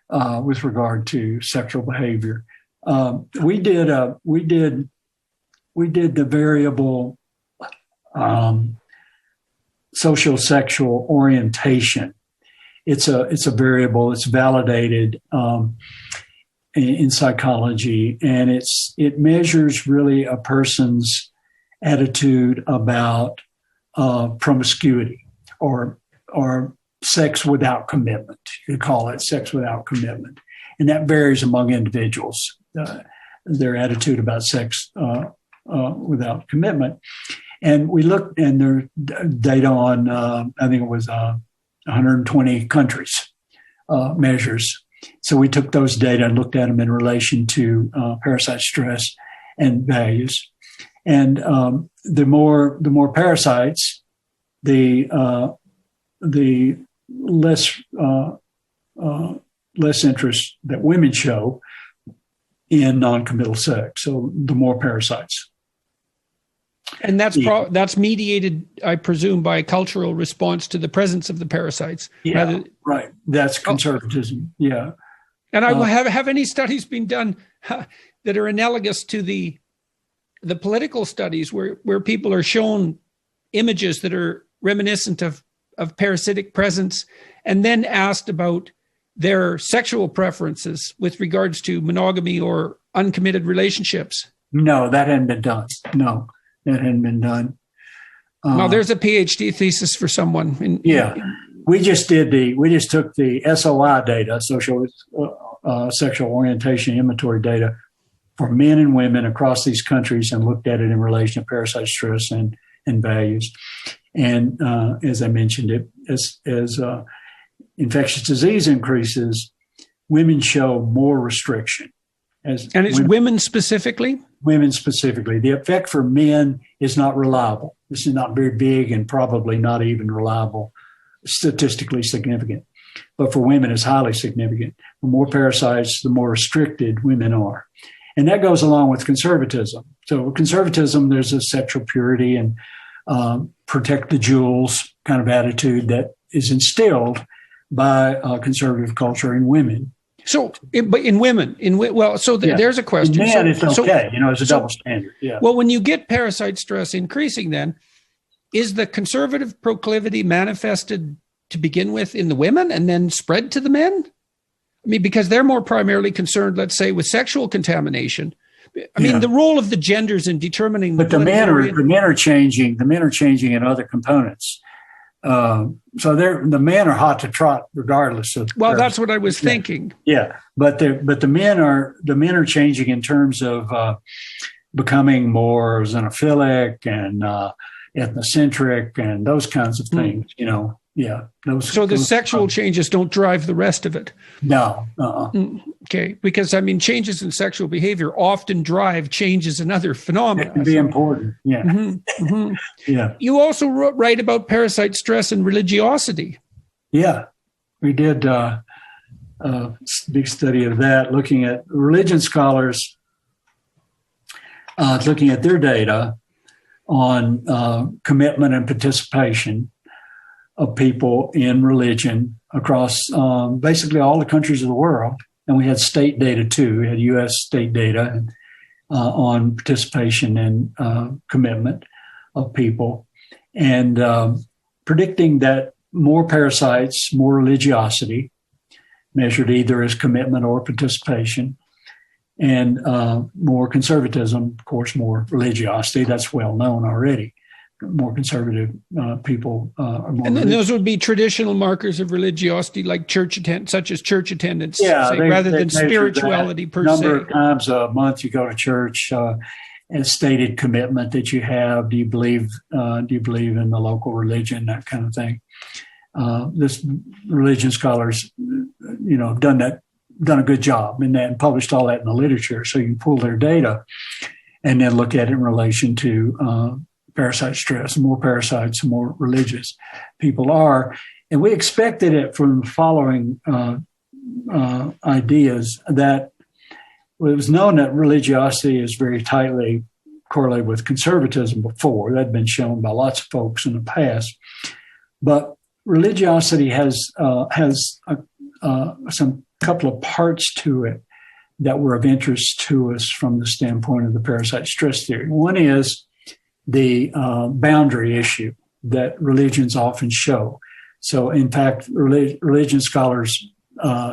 with regard to sexual behavior. We did we did the variable social sexual orientation. It's a variable. It's validated in psychology, and it measures really a person's attitude about promiscuity or sex without commitment. You could call it sex without commitment, and that varies among individuals. Their attitude about sex without commitment, and we looked, and there data on I think it was 120 countries measures. So we took those data and looked at them in relation to parasite stress and values. And the more parasites, the less interest that women show in non-committal sex. So the more parasites. And that's mediated, I presume, by a cultural response to the presence of the parasites. Yeah, right. That's conservatism. Yeah. And have any studies been done that are analogous to the political studies where people are shown images that are reminiscent of parasitic presence and then asked about their sexual preferences with regards to monogamy or uncommitted relationships? No, that hadn't been done. No, that hadn't been done. Now, there's a PhD thesis for someone. We just took the SOI data, social sexual orientation inventory data, for men and women across these countries and looked at it in relation to parasite stress and values. And as I mentioned, as infectious disease increases, women show more restriction. And it's women specifically? Women specifically. The effect for men is not reliable. This is not very big and probably not even reliable, statistically significant. But for women, it's highly significant. The more parasites, the more restricted women are. And that goes along with conservatism. So with conservatism, there's a sexual purity and protect the jewels kind of attitude that is instilled by conservative culture in women. So, but in women, there's a question. In men, it's okay. It's a double standard. Yeah. Well, when you get parasite stress increasing, then is the conservative proclivity manifested to begin with in the women and then spread to the men? I mean, because they're more primarily concerned, let's say, with sexual contamination. I mean, the role of the genders in determining. But the men are changing. The men are changing in other components. So the men are hot to trot regardless of. Well, that's what I was thinking. Yeah, but the men are changing in terms of becoming more xenophilic and ethnocentric and those kinds of things. Yeah. The sexual changes don't drive the rest of it. No. Okay, because changes in sexual behavior often drive changes in other phenomena. It can be important. Yeah. Mm-hmm, mm-hmm. Yeah. You also write about parasite stress and religiosity. Yeah, we did a big study of that, looking at religion scholars, looking at their data on commitment and participation of people in religion across basically all the countries of the world. And we had state data too. We had U.S. state data on participation and commitment of people, and predicting that more parasites, more religiosity, measured either as commitment or participation, and more conservatism, of course, more religiosity. That's well known already. More conservative people are more. And then those would be traditional markers of religiosity, like such as church attendance, rather than spirituality per se. Number of times a month you go to church, and stated commitment that you have. Do you believe in the local religion? That kind of thing. This religion scholars, done a good job in that and published all that in the literature. So you can pull their data and then look at it in relation to parasite stress. The more parasites, the more religious people are. And we expected it from the following ideas that it was known that religiosity is very tightly correlated with conservatism before. That had been shown by lots of folks in the past. But religiosity has some couple of parts to it that were of interest to us from the standpoint of the parasite-stress theory. One is the boundary issue that religions often show. So, in fact, religion scholars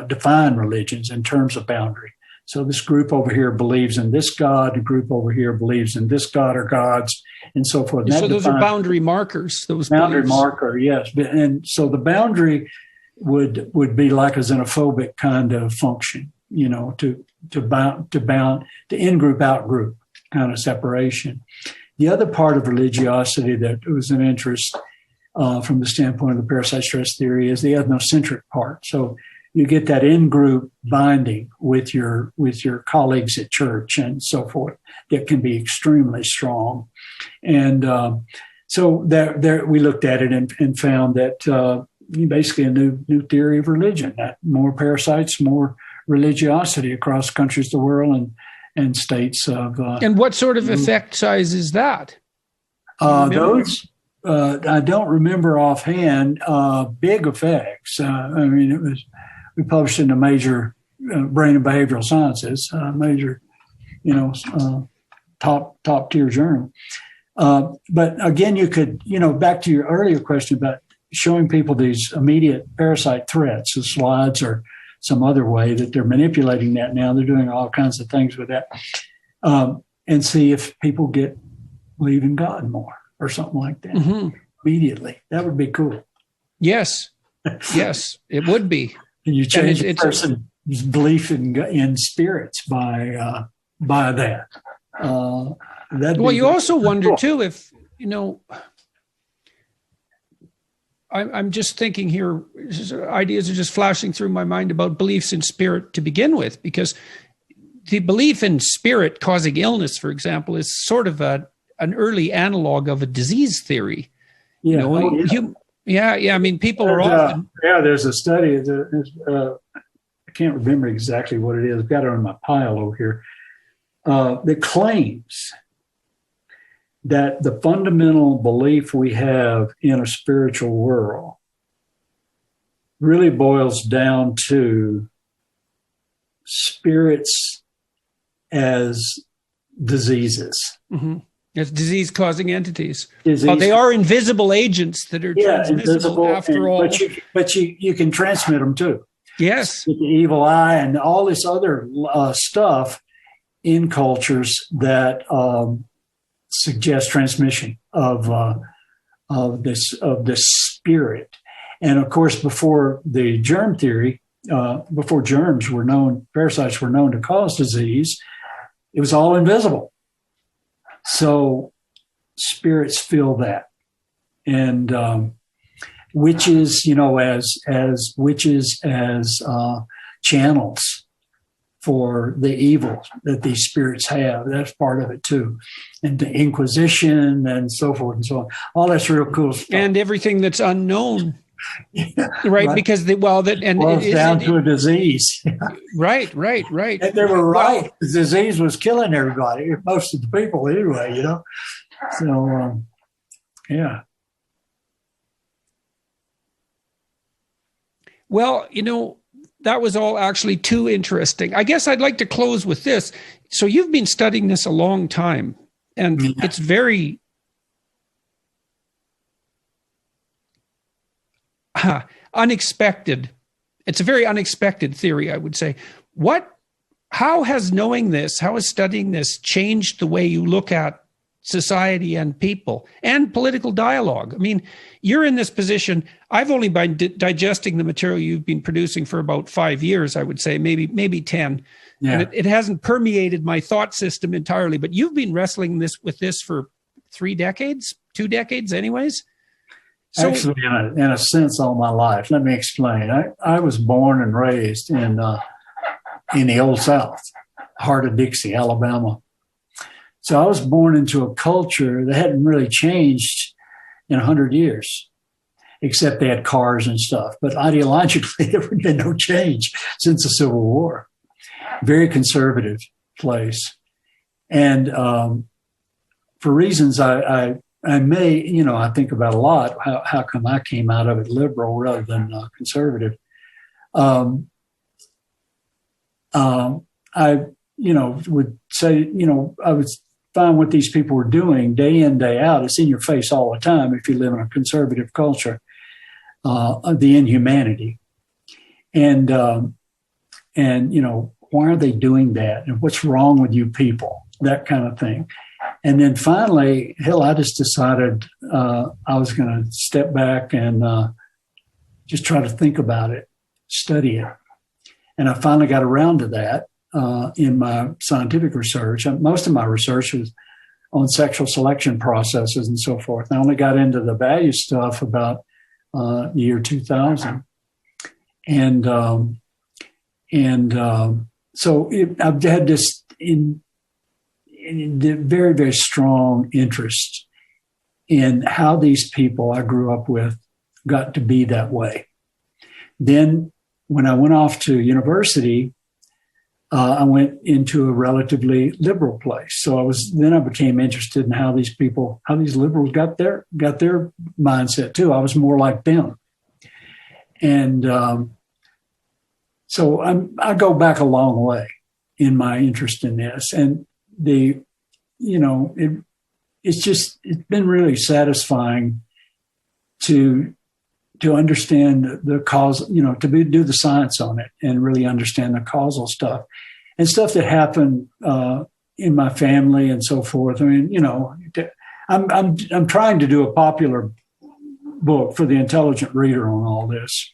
define religions in terms of boundary. So this group over here believes in this God, the group over here believes in this God or gods, and so forth. So those are boundary markers. Those boundary beliefs. marker, yes. And so the boundary would be like a xenophobic kind of function, to in-group, out-group kind of separation. The other part of religiosity that was of interest from the standpoint of the parasite-stress theory is the ethnocentric part. So you get that in-group binding with your colleagues at church and so forth that can be extremely strong. And so there we looked at it and found that basically a new theory of religion, that more parasites, more religiosity across countries of the world and states of. And what sort of effect size is that? Those. I don't remember offhand. Big effects. We published in a major brain and behavioral sciences, major, top tier journal. But again, you could, back to your earlier question about showing people these immediate parasite threats, the slides or some other way that they're manipulating that now. They're doing all kinds of things with that, and see if people believe in God more or something like that immediately. That would be cool. Yes, yes, it would be. And you change a person's belief in spirits by that. Well, you also wonder too if I'm just thinking here. Ideas are just flashing through my mind about beliefs in spirit to begin with, because the belief in spirit causing illness, for example, is sort of an early analog of a disease theory. Yeah. I mean, people are often. There's a study. I can't remember exactly what it is. I've got it on my pile over here. That claims that the fundamental belief we have in a spiritual world really boils down to spirits as diseases. Mm-hmm. As disease-causing entities. They are invisible agents that are transmissible after all. But you can transmit them too. Yes. With the evil eye and all this other stuff in cultures that suggest transmission of this spirit. And of course, before the germ theory, before parasites were known to cause disease, it was all invisible. So spirits feel that, and witches, as witches as channels for the evil that these spirits have. That's part of it too, and the Inquisition and so forth and so on. All that's real cool stuff. And everything that's unknown. Right, because boils down to a disease. Right. And they were right. The disease was killing everybody, most of the people anyway, So, yeah. Well, that was all actually too interesting. I guess I'd like to close with this. So you've been studying this a long time, and it's very unexpected. It's a very unexpected theory, I would say. How has studying this changed the way you look at society and people and political dialogue? I mean, you're in this position. I've only been digesting the material you've been producing for about 5 years, I would say, maybe 10. Yeah. And it hasn't permeated my thought system entirely, but you've been wrestling with this for 2 decades anyways. So, actually, in a sense, all my life. Let me explain. I was born and raised in the Old South, heart of Dixie, Alabama. So I was born into a culture that hadn't really changed in 100 years, except they had cars and stuff. But ideologically, there had been no change since the Civil War. Very conservative place. And for reasons I think about a lot, how come I came out of it liberal rather than conservative. I, would say, I would find what these people were doing day in, day out. It's in your face all the time if you live in a conservative culture, the inhumanity. And why are they doing that? And what's wrong with you people? That kind of thing. And then finally, I just decided I was going to step back and just try to think about it, study it. And I finally got around to that in my scientific research. Most of my research was on sexual selection processes and so forth. I only got into the value stuff about year 2000. So I've had this in very, very strong interest in how these people I grew up with got to be that way. Then when I went off to university, I went into a relatively liberal place. So I became interested in how these liberals got their mindset too. I was more like them. And so I go back a long way in my interest in this. And it's been really satisfying to understand the cause, do the science on it and really understand the causal stuff and stuff that happened in my family and so forth. I mean, I'm trying to do a popular book for the intelligent reader on all this.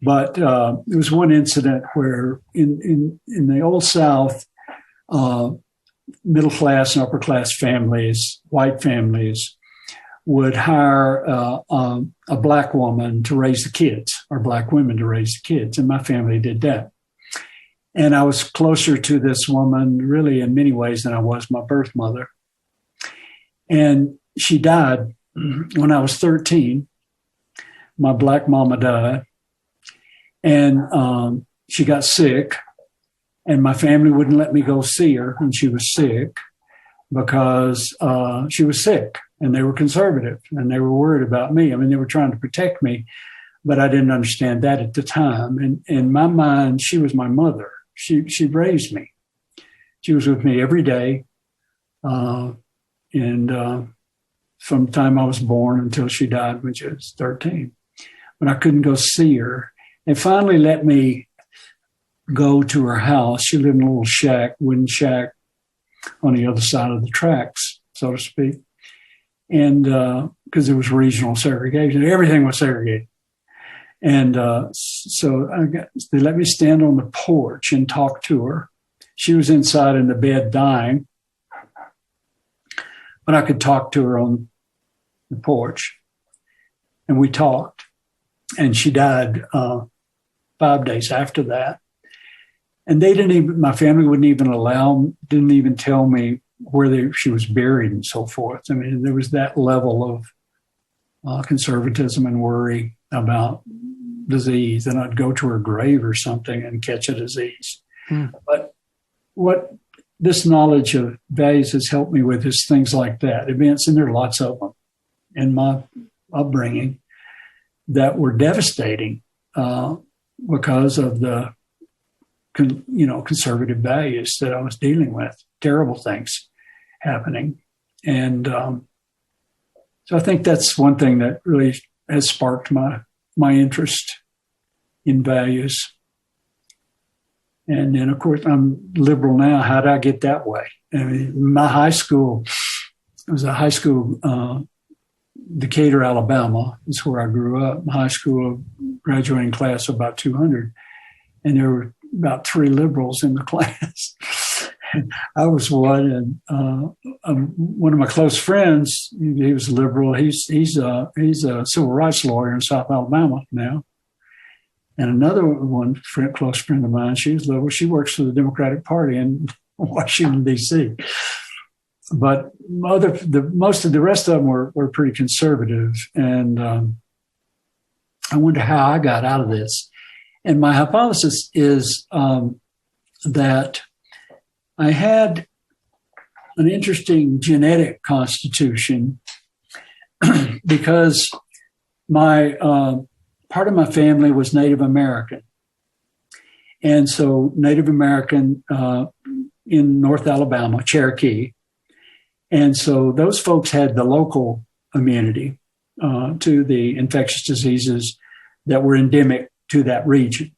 But there was one incident where in the Old South, middle class and upper class families, white families, would hire a black woman to raise the kids, or black women to raise the kids. And my family did that. And I was closer to this woman really in many ways than I was my birth mother. And she died when I was 13. My black mama died. And she got sick. And my family wouldn't let me go see her when she was sick because she was sick. And they were conservative and they were worried about me. I mean, they were trying to protect me, but I didn't understand that at the time. And in my mind, she was my mother. She raised me. She was with me every day. And from the time I was born until she died when she was 13. But I couldn't go see her. They finally let me go to her house. She lived in a little shack, wooden shack on the other side of the tracks, so to speak. And because there was regional segregation, everything was segregated. And so they let me stand on the porch and talk to her. She was inside in the bed dying, but I could talk to her on the porch. And we talked. And she died 5 days after that. And my family didn't even tell me where she was buried and so forth. I mean, there was that level of conservatism and worry about disease. And I'd go to her grave or something and catch a disease. But what this knowledge of values has helped me with is things like that, events, and there are lots of them in my upbringing that were devastating because of the conservative values that I was dealing with, terrible things happening. And so I think that's one thing that really has sparked my interest in values. And then, of course, I'm liberal now. How did I get that way? I mean, my high school, it was a high school, Decatur, Alabama, is where I grew up. High school graduating class of about 200. And there were about 3 liberals in the class. I was one, and one of my close friends, he was a liberal. He's a civil rights lawyer in South Alabama now. And another close friend of mine, she was liberal. She works for the Democratic Party in Washington, D.C. But most of the rest of them were pretty conservative. And I wonder how I got out of this. And my hypothesis is that I had an interesting genetic constitution because my part of my family was Native American. And so Native American in North Alabama, Cherokee. And so those folks had the local immunity to the infectious diseases that were endemic to that region,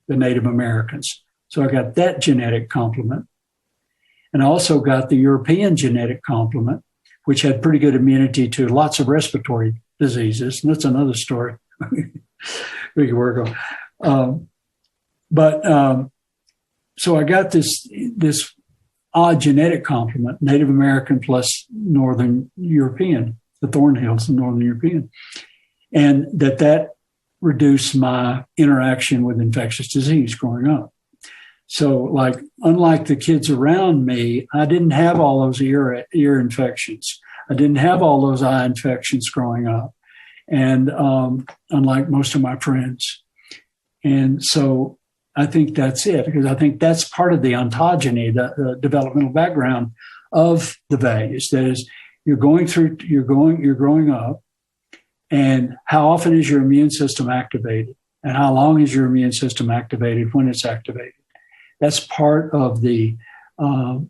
the Native Americans. So I got that genetic complement. And I also got the European genetic complement, which had pretty good immunity to lots of respiratory diseases. And that's another story we can work on. So I got this odd genetic complement, Native American plus Northern European, the Thornhills and Northern European, and that reduced my interaction with infectious disease growing up. So, like, unlike the kids around me, I didn't have all those ear infections. I didn't have all those eye infections growing up, and unlike most of my friends. And so I think that's it, because I think that's part of the ontogeny, the developmental background of the values. That is, you're growing up, and how often is your immune system activated, and how long is your immune system activated when it's activated. That's part of the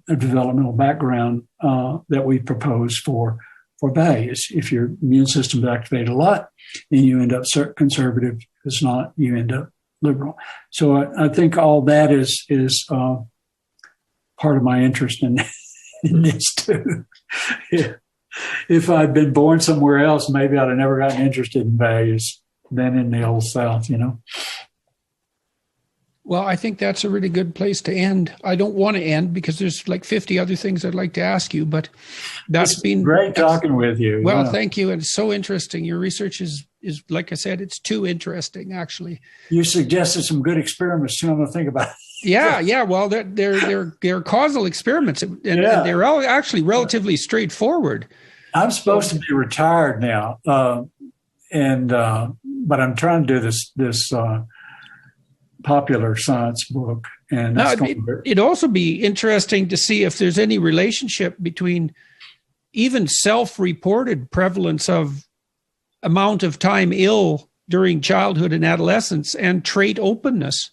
developmental background that we propose for values. If your immune system is activated a lot, then you end up conservative. If not, you end up liberal. So I think all that is part of my interest in this too. Yeah. If I'd been born somewhere else, maybe I'd have never gotten interested in values than in the Old South, Well, I think that's a really good place to end. I don't want to end because there's like 50 other things I'd like to ask you, but that's been great talking with you. Well, Thank you. And it's so interesting. Your research is, like I said, it's too interesting, actually. You suggested some good experiments too. I'm going to think about it. Yeah. Well, they're causal experiments, and they're all actually relatively straightforward. I'm supposed to be retired now, but I'm trying to do this popular science book. And it'd also be interesting to see if there's any relationship between even self-reported prevalence of amount of time ill during childhood and adolescence and trait openness.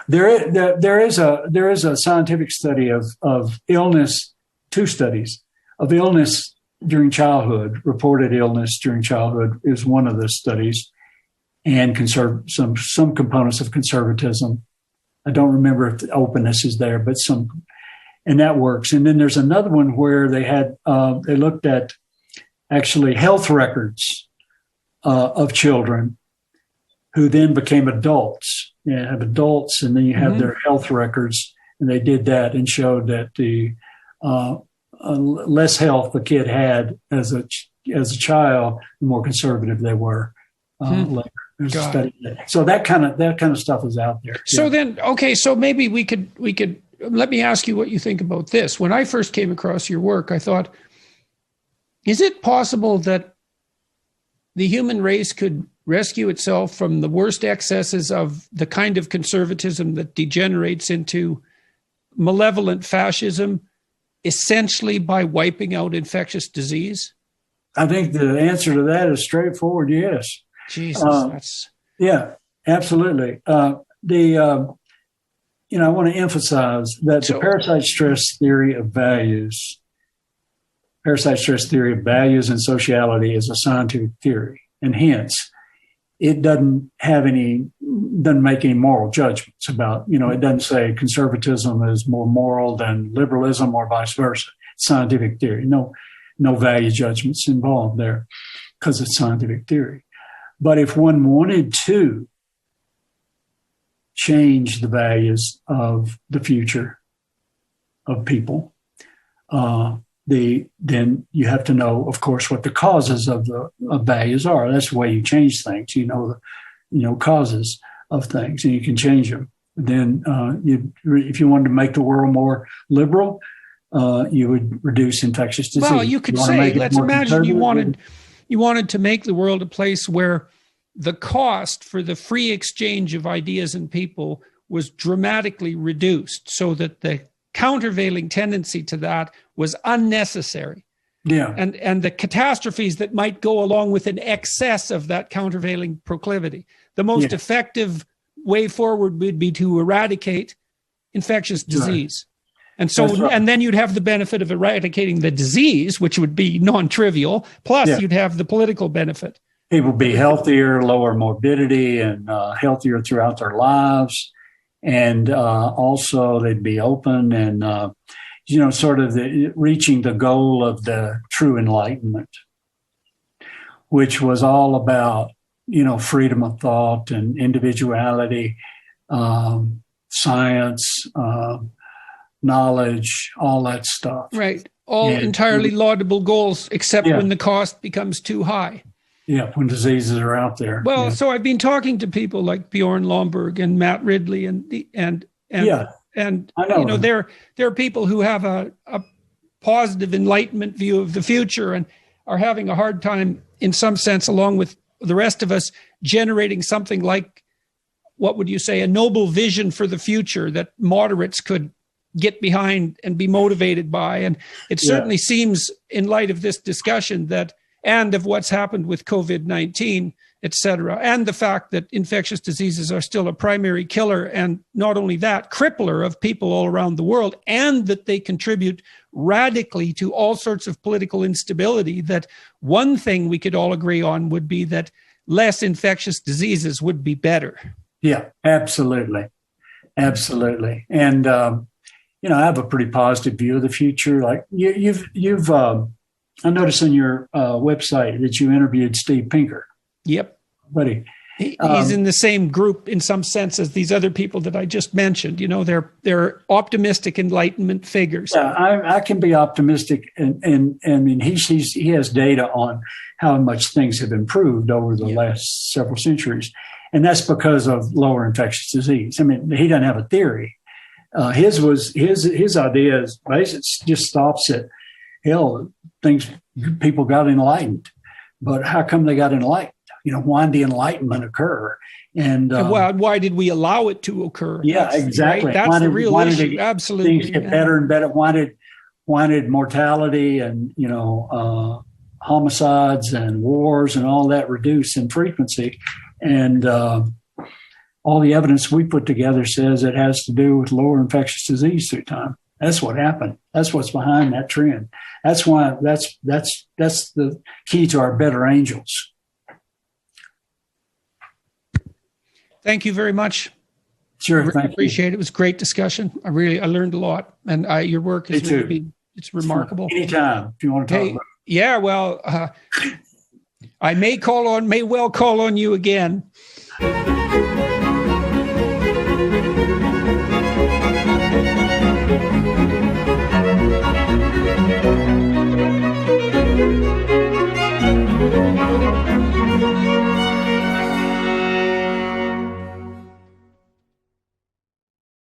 There is a scientific study of illness, 2 studies of illness during childhood. Reported illness during childhood is one of the studies, and some components of conservatism. I don't remember if the openness is there, but some, and that works. And then there's another one where they looked at actually health records of children who then became adults. You have adults, and then you have their health records, and they did that and showed that the less health the kid had as a child, the more conservative they were later. So that kind of stuff is out there. So then, okay, so maybe we could let me ask you what you think about this. When I first came across your work, I thought, is it possible that the human race could rescue itself from the worst excesses of the kind of conservatism that degenerates into malevolent fascism, essentially by wiping out infectious disease? I think the answer to that is straightforward, yes. Jesus, yeah, absolutely. I want to emphasize that the parasite-stress theory of values and sociality is a scientific theory, and hence it doesn't make any moral judgments about, it doesn't say conservatism is more moral than liberalism or vice versa. It's scientific theory. No value judgments involved there because it's scientific theory. But if one wanted to change the values of the future of people, then you have to know, of course, what the causes of values are. That's the way you change things. Causes of things, and you can change them. Then, if you wanted to make the world more liberal, you would reduce infectious disease. Well, you could say, let's imagine you wanted to make the world a place where the cost for the free exchange of ideas and people was dramatically reduced, so that the countervailing tendency to that was unnecessary. Yeah. And the catastrophes that might go along with an excess of that countervailing proclivity. The most effective way forward would be to eradicate infectious disease. Right. And so, right. And then you'd have the benefit of eradicating the disease, which would be non-trivial, plus you'd have the political benefit. People be healthier, lower morbidity, and healthier throughout their lives. And also they'd be open and, sort of reaching the goal of the true enlightenment, which was all about, freedom of thought and individuality, science, knowledge, all that stuff. Right. All entirely laudable goals, except when the cost becomes too high. Yeah, when diseases are out there. Well, so I've been talking to people like Bjorn Lomborg and Matt Ridley and I know there are people who have a positive enlightenment view of the future and are having a hard time, in some sense, along with the rest of us, generating something like, what would you say, a noble vision for the future that moderates could get behind and be motivated by. And it certainly seems, in light of this discussion, that, and of what's happened with COVID-19, et cetera, and the fact that infectious diseases are still a primary killer, and not only that, crippler of people all around the world, and that they contribute radically to all sorts of political instability, that one thing we could all agree on would be that less infectious diseases would be better. Yeah, absolutely. Absolutely. And, I have a pretty positive view of the future. Like you've I noticed on your website that you interviewed Steve Pinker. Yep. Buddy. He's in the same group in some sense as these other people that I just mentioned. They're optimistic Enlightenment figures. Yeah, I can be optimistic, and I mean he has data on how much things have improved over the last several centuries, and that's because of lower infectious disease. I mean, he doesn't have a theory. His idea is basically just stops at people got enlightened, but how come they got enlightened? Why did the Enlightenment occur? And why did we allow it to occur? Yeah, exactly. Right? That's the real issue. Absolutely. Things get better and better. Why did mortality and, homicides and wars and all that reduce in frequency? And all the evidence we put together says it has to do with lower infectious disease through time. That's what happened. That's what's behind that trend. That's why that's the key to our better angels. Thank you very much. Sure, I appreciate it. It was a great discussion. I learned a lot, and your work is it's remarkable. Anytime if you want to talk about it. Yeah, well, I may well call on you again.